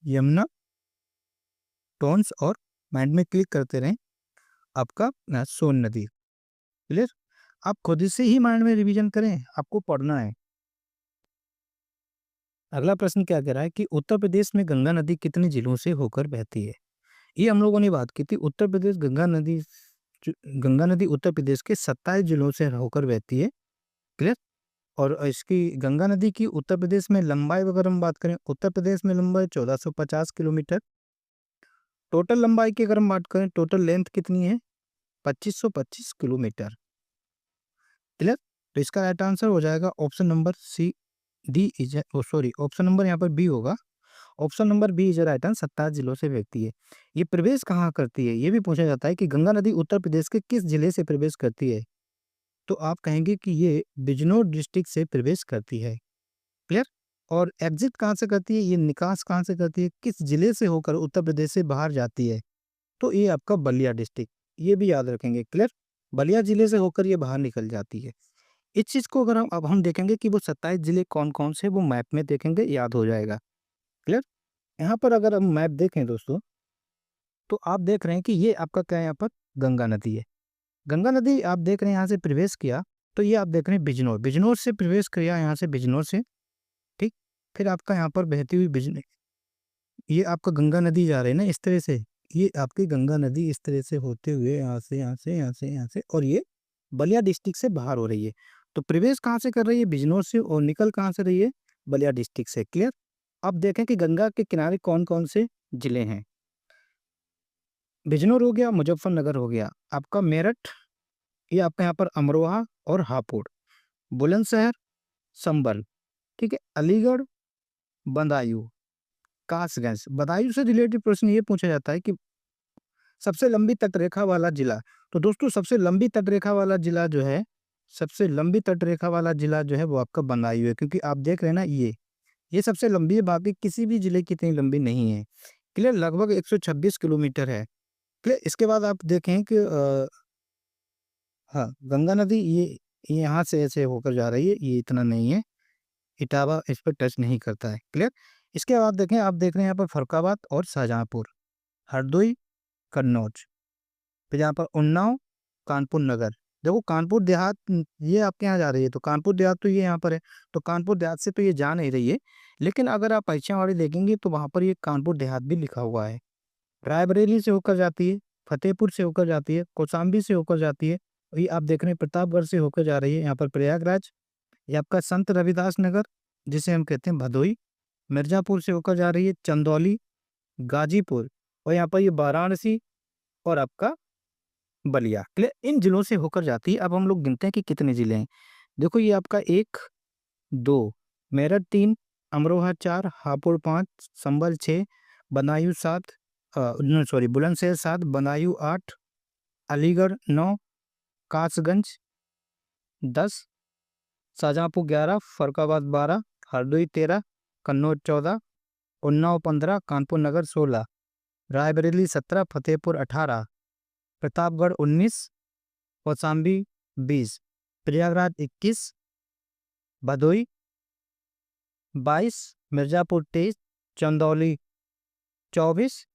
यमुना, टोन्स और माइंड में क्लिक करते रहें आपका सोन नदी। क्लियर? आप खुद से ही माइंड में रिवीजन करें, आपको पढ़ना है। अगला प्रश्न क्या कह रहा है कि उत्तर प्रदेश में गंगा नदी कितने जिलों से होकर बहती है? ये हम लोगों ने बात की थी। उत्तर प्रदेश गंगा नदी उत्तर प्रदेश के 27 जिलों से होकर बहती है। क्लियर? और इसकी गंगा नदी की उत्तर प्रदेश में लंबाई अगर हम बात करें, उत्तर प्रदेश में लंबाई 1450 किलोमीटर। टोटल लंबाई की अगर हम बात करें, टोटल लेंथ कितनी है? 2525 किलोमीटर। क्लियर? तो इसका राइट आंसर हो जाएगा option number c d is sorry option number यहाँ पर बी होगा। Option number b is right answer. 27 जिलों से बहती है। ये प्रवेश कहाँ करती है, ये भी पूछा जाता है कि गंगा नदी उत्तर प्रदेश के किस जिले से प्रवेश करती है? तो आप कहेंगे कि ये बिजनौर डिस्ट्रिक्ट से प्रवेश करती है। क्लियर? और एग्जिट कहाँ से करती है, ये निकास कहाँ से करती है, किस जिले से होकर उत्तर प्रदेश से बाहर जाती है? तो ये आपका बलिया डिस्ट्रिक्ट, ये भी याद रखेंगे। क्लियर? बलिया जिले से होकर ये बाहर निकल जाती है। इस चीज को अगर हम देखेंगे कि वो 27 जिले कौन कौन से, वो मैप में देखेंगे, याद हो जाएगा। क्लियर? यहाँ पर अगर हम मैप देखें दोस्तों, तो आप देख रहे हैं कि ये आपका क्या है, यहाँ पर गंगा नदी है। गंगा नदी आप देख रहे हैं यहाँ से प्रवेश किया, तो ये आप देख रहे हैं बिजनौर, बिजनौर से प्रवेश किया यहाँ से, बिजनौर से। ठीक? फिर आपका यहाँ पर बहती हुई ये आपका गंगा नदी जा रही है ना इस तरह से, ये आपकी गंगा नदी इस तरह से होते हुए यहाँ से यहाँ से यहाँ से यहाँ से, और ये बलिया डिस्ट्रिक्ट से बाहर हो रही है। तो प्रवेश कहाँ से कर रही है? बिजनौर से। और निकल कहाँ से रही है? बलिया डिस्ट्रिक्ट से। क्लियर? अब देखें कि गंगा के किनारे कौन कौन से जिले हैं। बिजनौर हो गया, मुजफ्फरनगर हो गया, आपका मेरठ, ये आपका यहाँ पर अमरोहा और हापुड़, बुलंदशहर, संभल, ठीक है, अलीगढ़, बदायूं, कासगंज। बदायूं से रिलेटेड प्रश्न ये पूछा जाता है कि सबसे लंबी तटरेखा वाला जिला। तो दोस्तों सबसे लंबी तटरेखा वाला जिला जो है, सबसे लंबी तटरेखा वाला जिला जो है वो आपका बदायूं है, क्योंकि आप देख रहे हैं ना ये सबसे लंबी है, बाकी किसी भी जिले की इतनी लंबी नहीं है। क्लियर? लगभग 126 किलोमीटर है। क्लियर? इसके बाद आप देखें कि हाँ, गंगा नदी ये यहाँ से ऐसे होकर जा रही है, ये इतना नहीं है, इटावा इस पर टच नहीं करता है। क्लियर? इसके बाद देखें, आप देख रहे हैं यहाँ पर फरुखाबाद और शाहजहाँपुर, हरदोई, कन्नौज, फिर यहाँ पर उन्नाव, कानपुर नगर। देखो कानपुर देहात ये आपके यहाँ जा रही है, तो कानपुर देहात तो ये यहाँ पर है, तो कानपुर देहात से तो ये जा नहीं रही है। लेकिन अगर आप परीक्षावाड़ी देखेंगे तो वहाँ पर ये कानपुर देहात भी लिखा हुआ है। रायबरेली से होकर जाती है, फतेहपुर से होकर जाती है, कौशाम्बी से होकर जाती है, और ये आप देख रहे हैं प्रतापगढ़ से होकर जा रही है, यहाँ पर प्रयागराज, ये आपका संत रविदास नगर जिसे हम कहते हैं भदोई, मिर्जापुर से होकर जा रही है, चंदौली, गाजीपुर, और यहाँ पर ये वाराणसी और आपका बलिया। क्लियर? इन जिलों से होकर जाती है। अब हम लोग गिनते हैं कि कितने जिले हैं। देखो ये आपका 1, 2, मेरठ 3, अमरोहा 4, हापुड़ 5, संभल 6, बदायूं 7, सॉरी बुलंदशहर 7, बदायूं 8, अलीगढ़ 9, कासगंज 10, शाहजहाँपुर 11, फरुखाबाद 12, हरदोई 13, कन्नौज 14, उन्नाव 15, कानपुर नगर 16, रायबरेली 17, फतेहपुर 18, प्रतापगढ़ 19, कौशाम्बी 20, प्रयागराज 21, भदोई 22, मिर्जापुर 23, चंदौली 24,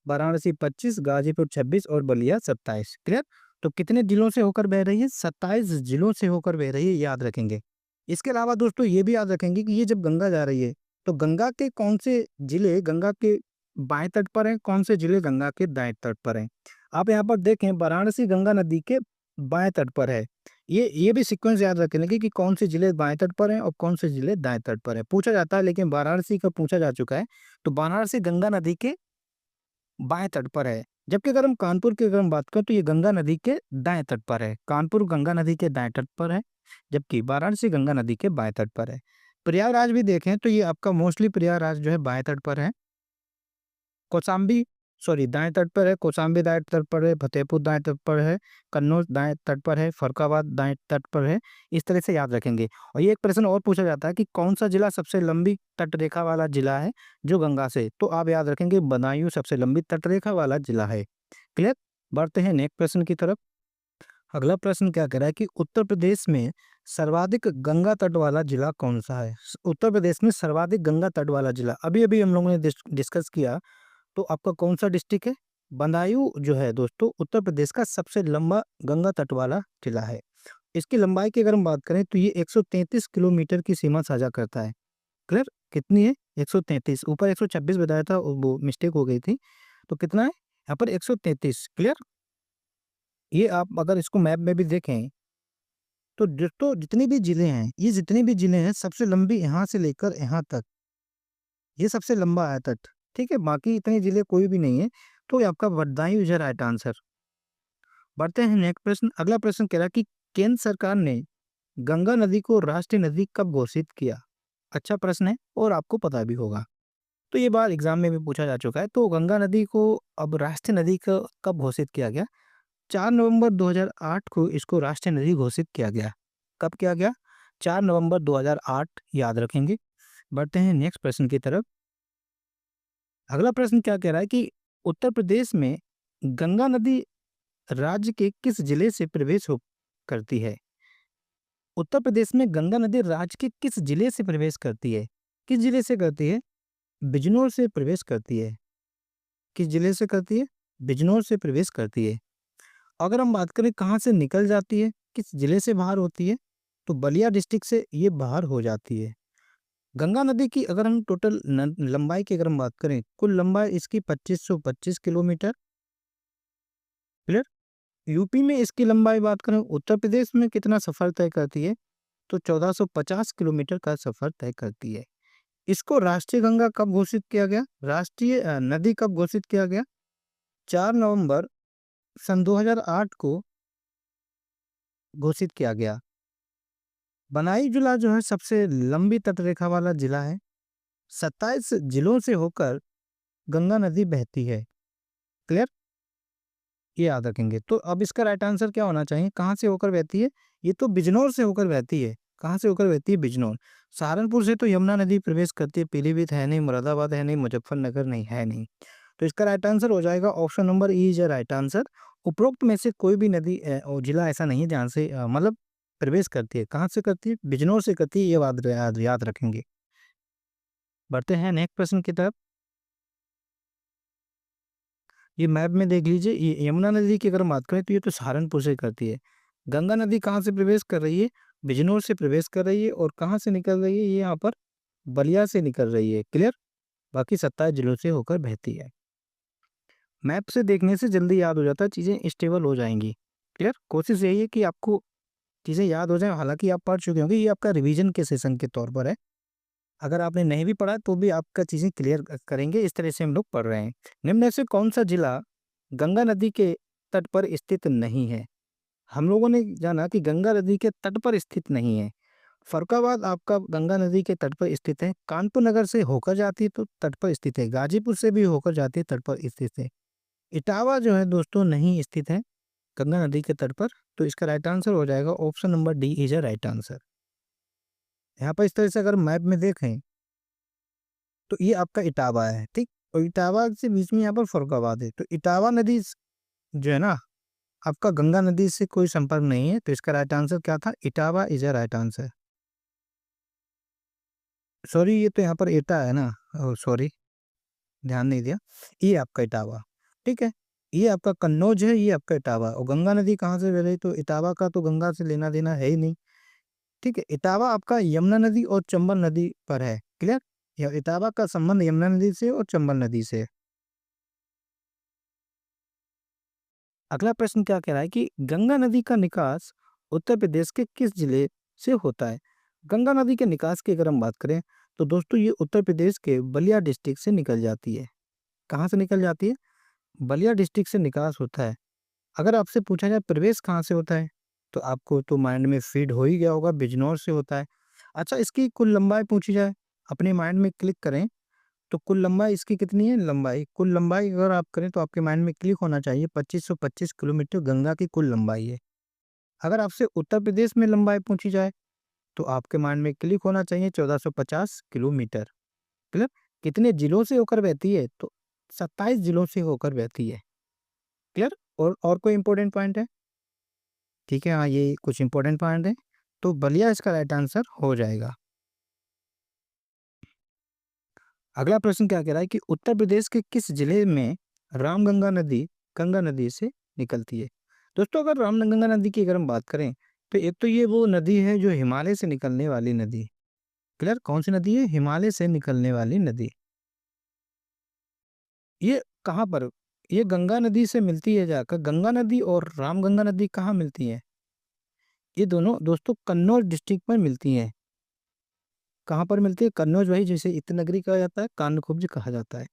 वाराणसी 25, गाजीपुर 26 और बलिया 27। क्लियर? तो कितने जिलों से होकर बह रही है? 27 जिलों से होकर बह रही है, याद रखेंगे। इसके अलावा दोस्तों ये भी याद रखेंगे कि ये जब गंगा जा रही है तो गंगा के कौन से जिले गंगा के बाएं तट पर हैं, कौन से जिले गंगा के दाएं तट पर हैं। आप यहाँ पर देखें वाराणसी गंगा नदी के बाएं तट पर है। ये भी सीक्वेंस याद रखेंगे कि कौन से जिले बाएं तट पर हैं और कौन से जिले दाएं तट पर है, पूछा जाता है। लेकिन वाराणसी का पूछा जा चुका है, तो वाराणसी गंगा नदी के बाएं तट पर है। जबकि अगर हम कानपुर की अगर हम बात करें तो ये गंगा नदी के दाएं तट पर है। कानपुर गंगा नदी के दाएं तट पर है, जबकि वाराणसी गंगा नदी के बाएं तट पर है। प्रयागराज भी देखें तो ये आपका मोस्टली प्रयागराज जो है बाएं तट पर है। कौशाम्बी दाएं तट पर है, कौशाम्बी दाएं तट पर है, फतेहपुर दाएं तट पर है, कन्नौज दाएं तट पर है, फरुखाबाद दाएं तट पर है। इस तरह से याद रखेंगे। और ये एक प्रश्न और पूछा जाता है कि कौन सा जिला सबसे लंबी तटरेखा वाला जिला है जो गंगा से, तो आप याद रखेंगे बदायूं सबसे लंबी तटरेखा वाला जिला है। क्लियर? बढ़ते हैं नेक्स्ट प्रश्न की तरफ। अगला प्रश्न क्या कह रहा है कि उत्तर प्रदेश में सर्वाधिक गंगा तट वाला जिला कौन सा है? उत्तर प्रदेश में सर्वाधिक गंगा तट वाला जिला, अभी अभी हम लोगों ने डिस्कस किया, तो आपका कौन सा डिस्ट्रिक्ट है? बदायूं जो है दोस्तों उत्तर प्रदेश का सबसे लंबा गंगा तट वाला जिला है। इसकी लंबाई की अगर हम बात करें तो ये 133 किलोमीटर की सीमा साझा करता है। क्लियर? कितनी है? 133, ऊपर 126 बताया था, वो मिस्टेक हो गई थी। तो कितना है यहाँ पर? 133। क्लियर? ये आप अगर इसको मैप में भी देखें तो जितने भी जिले हैं, ये जितने भी जिले हैं सबसे लंबी यहाँ से लेकर यहाँ तक, ये सबसे लंबा है तट। ठीक है, बाकी इतने जिले कोई भी नहीं है। तो ये आपका बदायूं इज राइट आंसर। बढ़ते हैं नेक्स्ट प्रश्न। अगला प्रश्न कह रहा है कि केंद्र सरकार ने गंगा नदी को राष्ट्रीय नदी कब घोषित किया? अच्छा प्रश्न है और आपको पता भी होगा। तो ये बात एग्जाम में भी पूछा जा चुका है। तो गंगा नदी को अब राष्ट्रीय नदी का कब घोषित किया गया? 4 नवंबर 2008 को इसको राष्ट्रीय नदी घोषित किया गया। कब किया गया? 4 नवंबर 2008, याद रखेंगे। बढ़ते हैं नेक्स्ट प्रश्न की तरफ। अगला प्रश्न क्या कह रहा है कि उत्तर प्रदेश में गंगा नदी राज्य के किस जिले से प्रवेश हो करती है? उत्तर प्रदेश में गंगा नदी राज्य के किस जिले से प्रवेश करती है? किस जिले से करती है? बिजनौर से प्रवेश करती है। किस जिले से करती है? बिजनौर से प्रवेश करती है। अगर हम बात करें कहाँ से निकल जाती है, किस जिले से बाहर होती है, तो बलिया डिस्ट्रिक्ट से ये बाहर हो जाती है। गंगा नदी की अगर हम टोटल लंबाई की अगर हम बात करें, कुल लंबाई इसकी 2525 किलोमीटर। क्लियर? यूपी में इसकी लंबाई बात करें, उत्तर प्रदेश में कितना सफर तय करती है, तो 1450 किलोमीटर का सफर तय करती है। इसको राष्ट्रीय गंगा कब घोषित किया गया? राष्ट्रीय नदी कब घोषित किया गया? 4 नवंबर सन 2008 को घोषित किया गया। बनाई जिला जो है सबसे लंबी तटरेखा वाला जिला है। 27 जिलों से होकर गंगा नदी बहती है। क्लियर? ये याद रखेंगे। तो अब इसका राइट आंसर क्या होना चाहिए? कहाँ से होकर बहती है? ये तो बिजनौर से होकर बहती है। कहाँ से होकर बहती है? बिजनौर। सहारनपुर से तो यमुना नदी प्रवेश करती है। पीलीभीत है नहीं, मुरादाबाद है नहीं, मुजफ्फरनगर नहीं है नहीं। तो इसका राइट आंसर हो जाएगा option number E is right answer. उपरोक्त में से कोई भी नदी और जिला ऐसा नहीं है जहाँ से मतलब प्रवेश करती है। कहाँ से करती है? बिजनौर से करती है। ये बात याद रखेंगे। बढ़ते हैं नेक्स्ट प्रश्न की तरफ। ये मैप में देख लीजिए, ये यमुना नदी की अगर बात करें तो ये तो सहारनपुर से करती है। गंगा नदी कहाँ से प्रवेश कर रही है? बिजनौर से प्रवेश कर रही है। और कहाँ से निकल रही है? ये यहाँ पर बलिया से निकल रही है। क्लियर? बाकी 27 जिलों से होकर बहती है। मैप से देखने से जल्दी याद हो जाता है, चीज़ें स्टेबल हो जाएंगी। क्लियर? कोशिश यही है कि आपको चीज़ें याद हो जाएं। हालांकि आप पढ़ चुके होंगे, ये आपका रिवीजन के सेशन के तौर पर है। अगर आपने नहीं भी पढ़ा तो भी आपका चीज़ें क्लियर करेंगे। इस तरह से हम लोग पढ़ रहे हैं। निम्न में से कौन सा जिला गंगा नदी के तट पर स्थित नहीं है? हम लोगों ने जाना कि गंगा नदी के तट पर स्थित नहीं है। फर्रुखाबाद आपका गंगा नदी के तट पर स्थित है। कानपुर नगर से होकर जाती है तो तट पर स्थित है। गाजीपुर से भी होकर जाती है, तट पर स्थित है। इटावा जो है दोस्तों नहीं स्थित है गंगा नदी के तट पर। तो इसका राइट आंसर हो जाएगा option number D is a right answer. यहाँ पर इस तरह से अगर मैप में देखें तो ये आपका इटावा है। ठीक, और इटावा से बीच में यहाँ पर फर्रुखाबाद है। तो इटावा नदी जो है ना, आपका गंगा नदी से कोई संपर्क नहीं है। तो इसका राइट आंसर क्या था? Etawah is a right answer. Sorry, ये तो यहाँ पर एटा है ना, सॉरी ध्यान नहीं दिया। ये आपका इटावा। ठीक है, ये आपका कन्नौज है, ये आपका इटावा। और गंगा नदी कहाँ से बह रही? तो इटावा का तो गंगा से लेना देना है ही नहीं। ठीक है, इटावा आपका यमुना नदी और चंबल नदी पर है। क्लियर? या इटावा का संबंध यमुना नदी से और चंबल नदी से है। अगला प्रश्न क्या कह रहा है कि गंगा नदी का निकास उत्तर प्रदेश के किस जिले से होता है? गंगा नदी के निकास की अगर हम बात करें तो दोस्तों ये उत्तर प्रदेश के बलिया डिस्ट्रिक्ट से निकल जाती है। कहाँ से निकल जाती है? बलिया डिस्ट्रिक्ट से निकास होता है। अगर आपसे पूछा जाए प्रवेश कहाँ से होता है, तो आपको तो माइंड में फीड हो ही गया होगा, बिजनौर से होता है। अच्छा, इसकी कुल लंबाई पूछी जाए, अपने माइंड में क्लिक करें तो कुल लंबाई इसकी कितनी है? लंबाई, कुल लंबाई अगर आप करें तो आपके माइंड में क्लिक होना चाहिए 2525 किलोमीटर गंगा की कुल लंबाई है। अगर आपसे उत्तर प्रदेश में लंबाई पूछी जाए तो आपके माइंड में क्लिक होना चाहिए 1450 किलोमीटर। क्लियर? कितने जिलों से होकर बहती है? तो 27 जिलों से होकर बहती है। क्लियर? और कोई इंपॉर्टेंट पॉइंट है? ठीक है, हाँ ये कुछ इंपॉर्टेंट पॉइंट है। तो बलिया इसका राइट आंसर हो जाएगा। अगला प्रश्न क्या कह रहा है कि उत्तर प्रदेश के किस जिले में रामगंगा नदी गंगा नदी से निकलती है? दोस्तों, अगर रामगंगा नदी की अगर हम बात करें, तो एक तो ये वो नदी है जो हिमालय से निकलने वाली नदी। क्लियर? कौन सी नदी है? हिमालय से निकलने वाली नदी। ये कहाँ पर? ये गंगा नदी से मिलती है जाकर। गंगा नदी और रामगंगा नदी कहाँ मिलती है? ये दोनों दोस्तों कन्नौज डिस्ट्रिक्ट में मिलती हैं। कहाँ पर मिलती है? कन्नौज, वही जिसे इतनगरी कहा जाता है, कान्यकुब्ज कहा जाता है।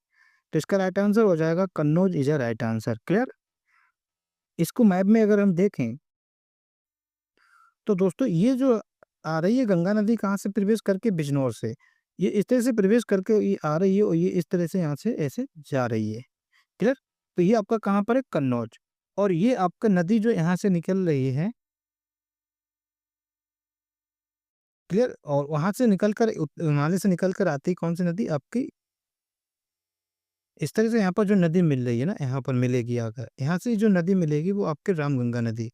तो इसका राइट आंसर हो जाएगा Kannauj is a right answer. Clear? इसको मैप में अगर हम देखें, तो दोस्तों ये जो आ रही है गंगा नदी, कहाँ से प्रवेश करके? बिजनौर से। ये इस तरह से प्रवेश करके ये आ रही है और ये इस तरह से यहाँ से ऐसे जा रही है। क्लियर? तो ये आपका कहाँ पर है? कन्नौज। और ये आपका नदी जो यहाँ से निकल रही है, क्लियर, और वहां से निकलकर हिमालय से निकलकर आती है कौन सी नदी आपकी? इस तरह से यहाँ पर जो नदी मिल रही है ना, यहाँ पर मिलेगी आकर, यहाँ से जो नदी मिलेगी वो आपके रामगंगा नदी।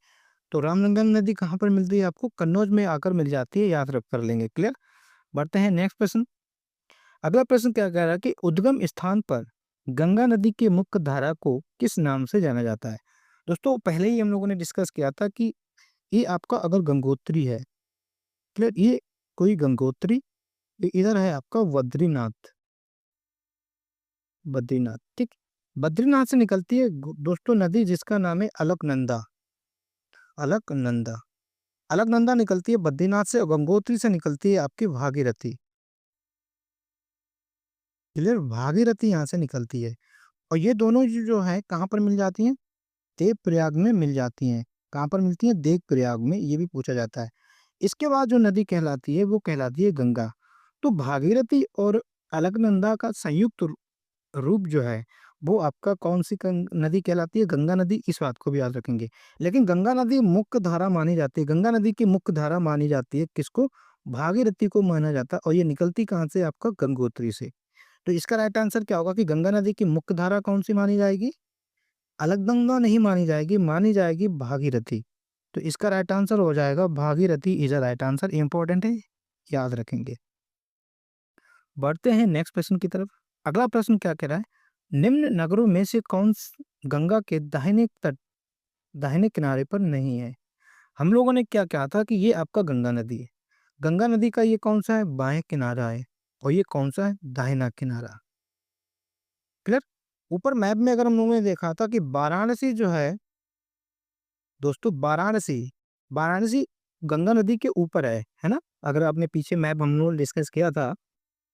तो रामगंगा नदी कहाँ पर मिलती है आपको? कन्नौज में आकर मिल जाती है, याद रख कर लेंगे। क्लियर? बढ़ते हैं नेक्स्ट प्रश्न। अगला प्रश्न क्या कह रहा है कि उद्गम स्थान पर गंगा नदी की मुख्य धारा को किस नाम से जाना जाता है? दोस्तों, पहले ही हम लोगों ने डिस्कस किया था कि ये आपका अगर गंगोत्री है, क्लियर, ये कोई गंगोत्री, ये इधर है आपका बद्रीनाथ। बद्रीनाथ, ठीक। बद्रीनाथ से निकलती है दोस्तों नदी जिसका नाम है अलकनंदा। अलकनंदा। अलकनंदा निकलती है बद्रीनाथ से, और गंगोत्री से निकलती है आपकी भागीरथी। क्लियर? भागीरथी यहाँ से निकलती है। और ये दोनों जो है कहाँ पर मिल जाती हैं? देवप्रयाग में मिल जाती हैं। कहाँ पर मिलती हैं? देवप्रयाग में, ये भी पूछा जाता है। इसके बाद जो नदी कहलाती है वो कहलाती है गंगा। तो भागीरथी और अलकनंदा का संयुक्त रूप जो है वो आपका कौन सी नदी कहलाती है? गंगा नदी। इस बात को भी याद रखेंगे। लेकिन गंगा नदी मुख्य धारा मानी जाती है, गंगा नदी की मुख्य धारा मानी जाती है किसको? भागीरथी को माना जाता है। और ये निकलती कहाँ से? आपका गंगोत्री से। तो इसका राइट आंसर क्या होगा कि गंगा नदी की मुख्य धारा कौन सी मानी जाएगी? अलकनंदा नहीं मानी जाएगी भागीरथी। तो इसका राइट आंसर हो जाएगा Bhagirathi is a right answer. Important है, याद रखेंगे। बढ़ते हैं नेक्स्ट प्रश्न की तरफ। अगला प्रश्न क्या कह रहा है? निम्न नगरों में से गंगा के दाहिने किनारे पर नहीं है? हम लोगों ने क्या कहा था कि ये आपका गंगा नदी है। गंगा नदी का ये कौन सा है? बाएं किनारा है। और ये कौन सा है? दाहिना किनारा। क्लियर? ऊपर मैप में अगर हम लोगों ने देखा था कि वाराणसी जो है दोस्तों, वाराणसी, वाराणसी गंगा नदी के ऊपर है ना? अगर आपने पीछे मैप हम लोग डिस्कस किया था,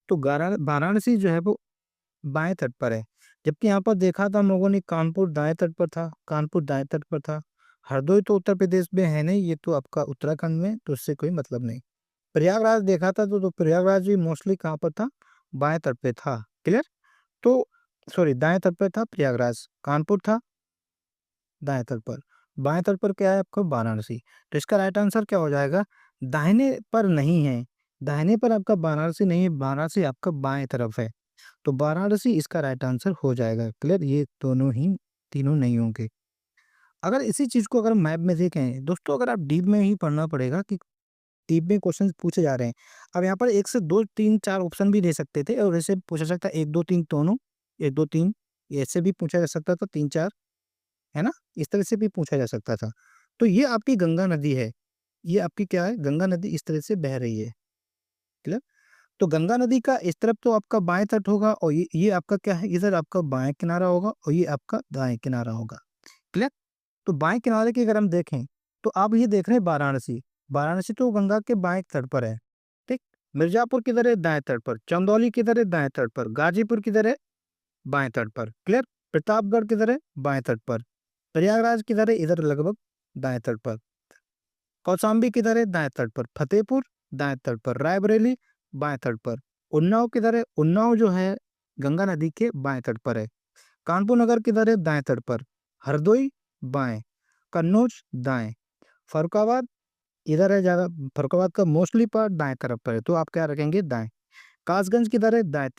तो वाराणसी जो है वो बाएं तट पर है। जबकि यहाँ पर देखा था हम लोगों ने, कानपुर दाएं तट पर था, कानपुर दाएं तट पर था। हरदोई तो उत्तर प्रदेश में है नहीं, ये तो आपका उत्तराखंड में, तो उससे कोई मतलब नहीं। प्रयागराज देखा था तो प्रयागराज भी मोस्टली कहाँ पर था? बाएं तट पे था। क्लियर? तो सॉरी, दाएं तट पर था प्रयागराज, कानपुर था दाएं तट पर, बाएं तट पर क्या है आपका? वाराणसी। तो इसका राइट आंसर क्या हो जाएगा? दाहिने पर नहीं है, दाहिने पर आपका वाराणसी नहीं है, वाराणसी आपका बाएं तरफ है। तो वाराणसी इसका राइट आंसर हो जाएगा। क्लियर? ये दोनों ही तीनों नहीं होंगे। अगर इसी चीज को अगर मैप में देखें दोस्तों, अगर आप डीप में ही पढ़ना पड़ेगा कि डीप में क्वेश्चन पूछे जा रहे हैं। अब यहाँ पर 1 से 2 3 4 ऑप्शन भी दे सकते थे, और ऐसे पूछा सकता है 1 2 3 दोनों, 1 2 3, ऐसे भी पूछा जा सकता था 3 4, है ना? इस तरह से भी पूछा जा सकता था। तो ये आपकी गंगा नदी है। ये आपकी क्या है? गंगा नदी इस तरह से बह रही है। क्लियर? तो गंगा नदी का इस तरफ तो आपका बाएं तट होगा, और ये आपका क्या है? इधर आपका बाएं किनारा होगा, और ये आपका दाएं किनारा होगा। क्लियर? तो बाएं किनारे की अगर हम देखें, तो आप ये देख रहे हैं वाराणसी। वाराणसी तो गंगा के बाएं तट पर है, ठीक। मिर्जापुर किधर है? दाएं तट पर। चंदौली किधर है? दाएं तट पर। गाजीपुर किधर है? बाएं तट पर। क्लियर? प्रतापगढ़ किधर है? बाएं तट पर। प्रयागराज किधर है? इधर लगभग दाएं तट पर। कौशाम्बी किधर है? दाएं तट पर। फतेहपुर दाएं तट पर। रायबरेली बाएं तट पर। उन्नाव किधर है? उन्नाव जो है गंगा नदी के बाएं तट पर है। कानपुर नगर किधर है? दाएं तट पर। हरदोई बाएं। कन्नौज दाएं। फरुखाबाद इधर है ज्यादा, फरुखाबाद का मोस्टली पार्ट दाएं तरफ पर है, तो आप क्या रखेंगे? दाएं। कासगंज किधर है? दाएं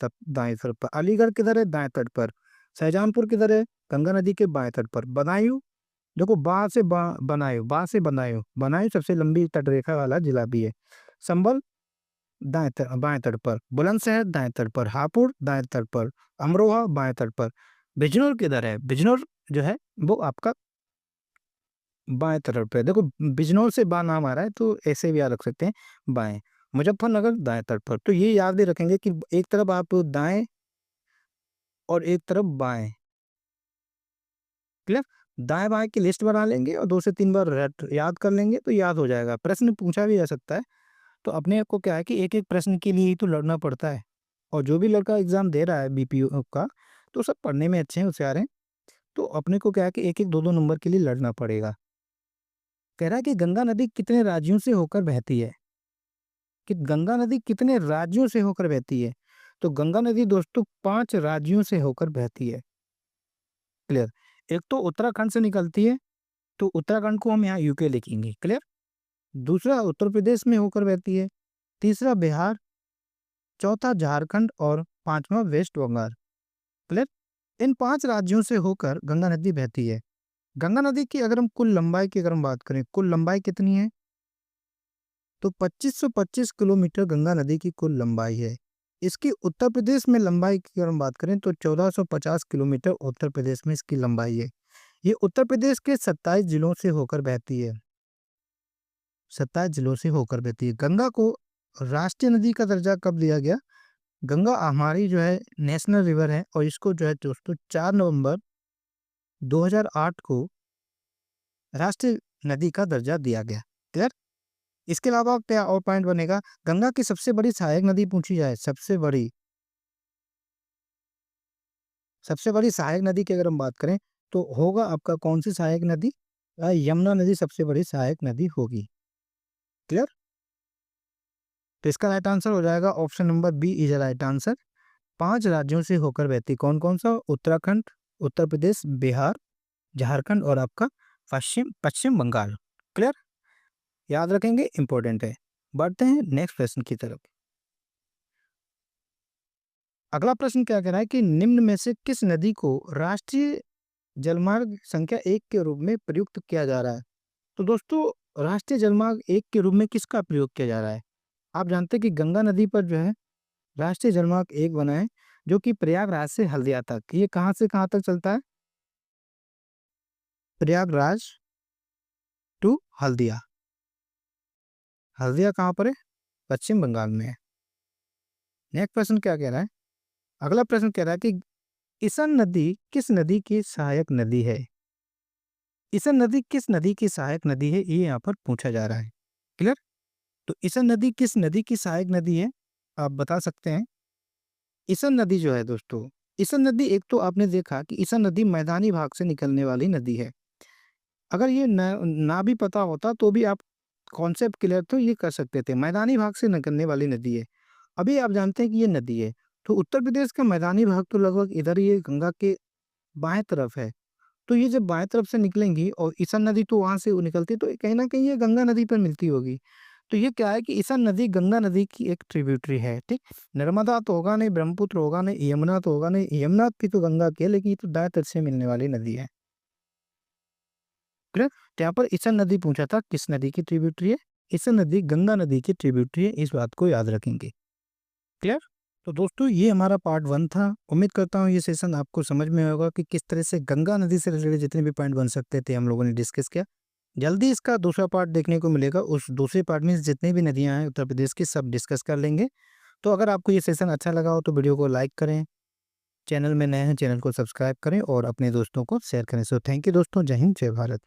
तरफ पर। अलीगढ़ किधर है? दाएं तट पर। शाहजहांपुर किधर है? गंगा नदी के बाएं तट पर। बदायूं, देखो बनायो, बा से बनायो, बनायो सबसे लंबी तटरेखा वाला जिला भी है। संभल बाएं तट पर, बुलंदशहर दाएं तट पर, हापुड़ दाएं तट पर, अमरोहा बाएं तट पर। बिजनौर किधर है? बिजनौर जो है वो आपका बाएं तरफ पे। देखो बिजनौर से बा नाम आ रहा है तो ऐसे भी याद रख सकते हैं, बाएं। मुजफ्फरनगर दाएं तट पर। तो ये याद ही रखेंगे कि एक तरफ आप दाएं और एक तरफ बाएं। क्लियर? दाएं बाएं की लिस्ट बना लेंगे और 2 से 3 बार याद कर लेंगे तो याद हो जाएगा। प्रश्न पूछा भी जा सकता है, तो अपने को क्या है कि एक एक प्रश्न के लिए ही तो लड़ना पड़ता है। और जो भी लड़का एग्जाम दे रहा है बीपीओ का, तो सब पढ़ने में अच्छे हैं, होशियार हैं, तो अपने को क्या है कि एक एक दो दो नंबर के लिए लड़ना पड़ेगा। कह रहा है कि गंगा नदी कितने राज्यों से होकर बहती है? कि गंगा नदी कितने राज्यों से होकर बहती है? तो गंगा नदी दोस्तों 5 राज्यों से होकर बहती है। क्लियर? एक तो उत्तराखंड से निकलती है, तो उत्तराखंड को हम यहाँ यूके लिखेंगे। क्लियर? दूसरा उत्तर प्रदेश में होकर बहती है, तीसरा बिहार, चौथा झारखंड और पांचवा वेस्ट बंगाल। क्लियर? इन 5 राज्यों से होकर गंगा नदी बहती है। गंगा नदी की अगर हम कुल लंबाई की अगर हम बात करें, कुल लंबाई कितनी है? तो 2525 किलोमीटर गंगा नदी की कुल लंबाई है। इसकी उत्तर प्रदेश में लंबाई की अगर हम बात करें तो 1450 किलोमीटर उत्तर प्रदेश में इसकी लंबाई है। ये उत्तर प्रदेश के 27 जिलों से होकर बहती है। 27 जिलों से होकर बहती है। गंगा को राष्ट्रीय नदी का दर्जा कब दिया गया? गंगा हमारी जो है नेशनल रिवर है और इसको जो है दोस्तों 4 नवंबर 2008 को राष्ट्रीय नदी का दर्जा दिया गया। क्लियर? इसके अलावा क्या और पॉइंट बनेगा? गंगा की सबसे बड़ी सहायक नदी पूछी जाए, सबसे बड़ी सहायक नदी की अगर हम बात करें तो होगा आपका कौन सी सहायक नदी? यमुना नदी सबसे बड़ी सहायक नदी होगी। क्लियर? तो इसका राइट आंसर हो जाएगा option number b is right answer. 5 राज्यों से होकर बहती, कौन कौन सा? उत्तराखंड, उत्तर प्रदेश, बिहार, झारखंड और आपका पश्चिम पश्चिम बंगाल। क्लियर? याद रखेंगे, इंपॉर्टेंट है। बढ़ते हैं नेक्स्ट प्रश्न की तरफ। अगला प्रश्न क्या कह रहा है कि निम्न में से किस नदी को राष्ट्रीय जलमार्ग संख्या 1 के रूप में प्रयुक्त किया जा रहा है? तो दोस्तों राष्ट्रीय जलमार्ग 1 के रूप में किसका प्रयोग किया जा रहा है? आप जानते हैं कि गंगा नदी पर जो है राष्ट्रीय जलमार्ग 1 बना है, जो कि प्रयागराज से हल्दिया तक। ये कहाँ से कहाँ तक चलता है? प्रयागराज टू हल्दिया। हल्दिया कहाँ पर है? पश्चिम बंगाल में है। नेक्स्ट प्रश्न क्या कह रहा है? अगला प्रश्न कह रहा है कि इसन नदी किस नदी की सहायक नदी है? इसन नदी किस नदी की सहायक नदी है, ये यहाँ पर पूछा जा रहा है। क्लियर? तो इसन नदी किस नदी की सहायक नदी है, आप बता सकते हैं। इसन नदी जो है दोस्तों, इसन नदी एक तो आपने देखा कि इसन नदी मैदानी भाग से निकलने वाली नदी है। अगर ये ना भी पता होता तो भी आप कॉन्सेप्ट क्लियर तो ये कर सकते थे, मैदानी भाग से निकलने वाली नदी है। अभी आप जानते हैं कि ये नदी है, तो उत्तर प्रदेश का मैदानी भाग तो लगभग इधर ही है, गंगा के बाएं तरफ है। तो ये जब बाएं तरफ से निकलेंगी और ईसन नदी तो वहां से निकलती, तो कहीं ना कहीं ये गंगा नदी पर मिलती होगी। तो ये क्या है कि ईसन नदी गंगा नदी की एक ट्रिब्यूटरी है। ठीक, नर्मदा तो होगा नहीं, ब्रह्मपुत्र होगा नहीं, यमुना तो होगा नहीं, यमुना भी तो गंगा की है, लेकिन ये तो दाएं तट से मिलने वाली नदी है। क्लियर? तो यहाँ पर ईसन नदी पूछा था किस नदी की ट्रिब्यूटरी है? ईसन नदी गंगा नदी की ट्रिब्यूटरी है, इस बात को याद रखेंगे। क्लियर? तो दोस्तों ये हमारा पार्ट 1 था। उम्मीद करता हूँ ये सेशन आपको समझ में होगा कि किस तरह से गंगा नदी से रिलेटेड जितने भी पॉइंट बन सकते थे हम लोगों ने डिस्कस किया। जल्दी इसका दूसरा पार्ट देखने को मिलेगा, उस दूसरे पार्ट में जितनी भी नदियां हैं उत्तर प्रदेश की सब डिस्कस कर लेंगे। तो अगर आपको ये सेशन अच्छा लगा हो तो वीडियो को लाइक करें, चैनल में नए हैं चैनल को सब्सक्राइब करें और अपने दोस्तों को शेयर करें। सो थैंक यू दोस्तों, जय हिंद जय भारत।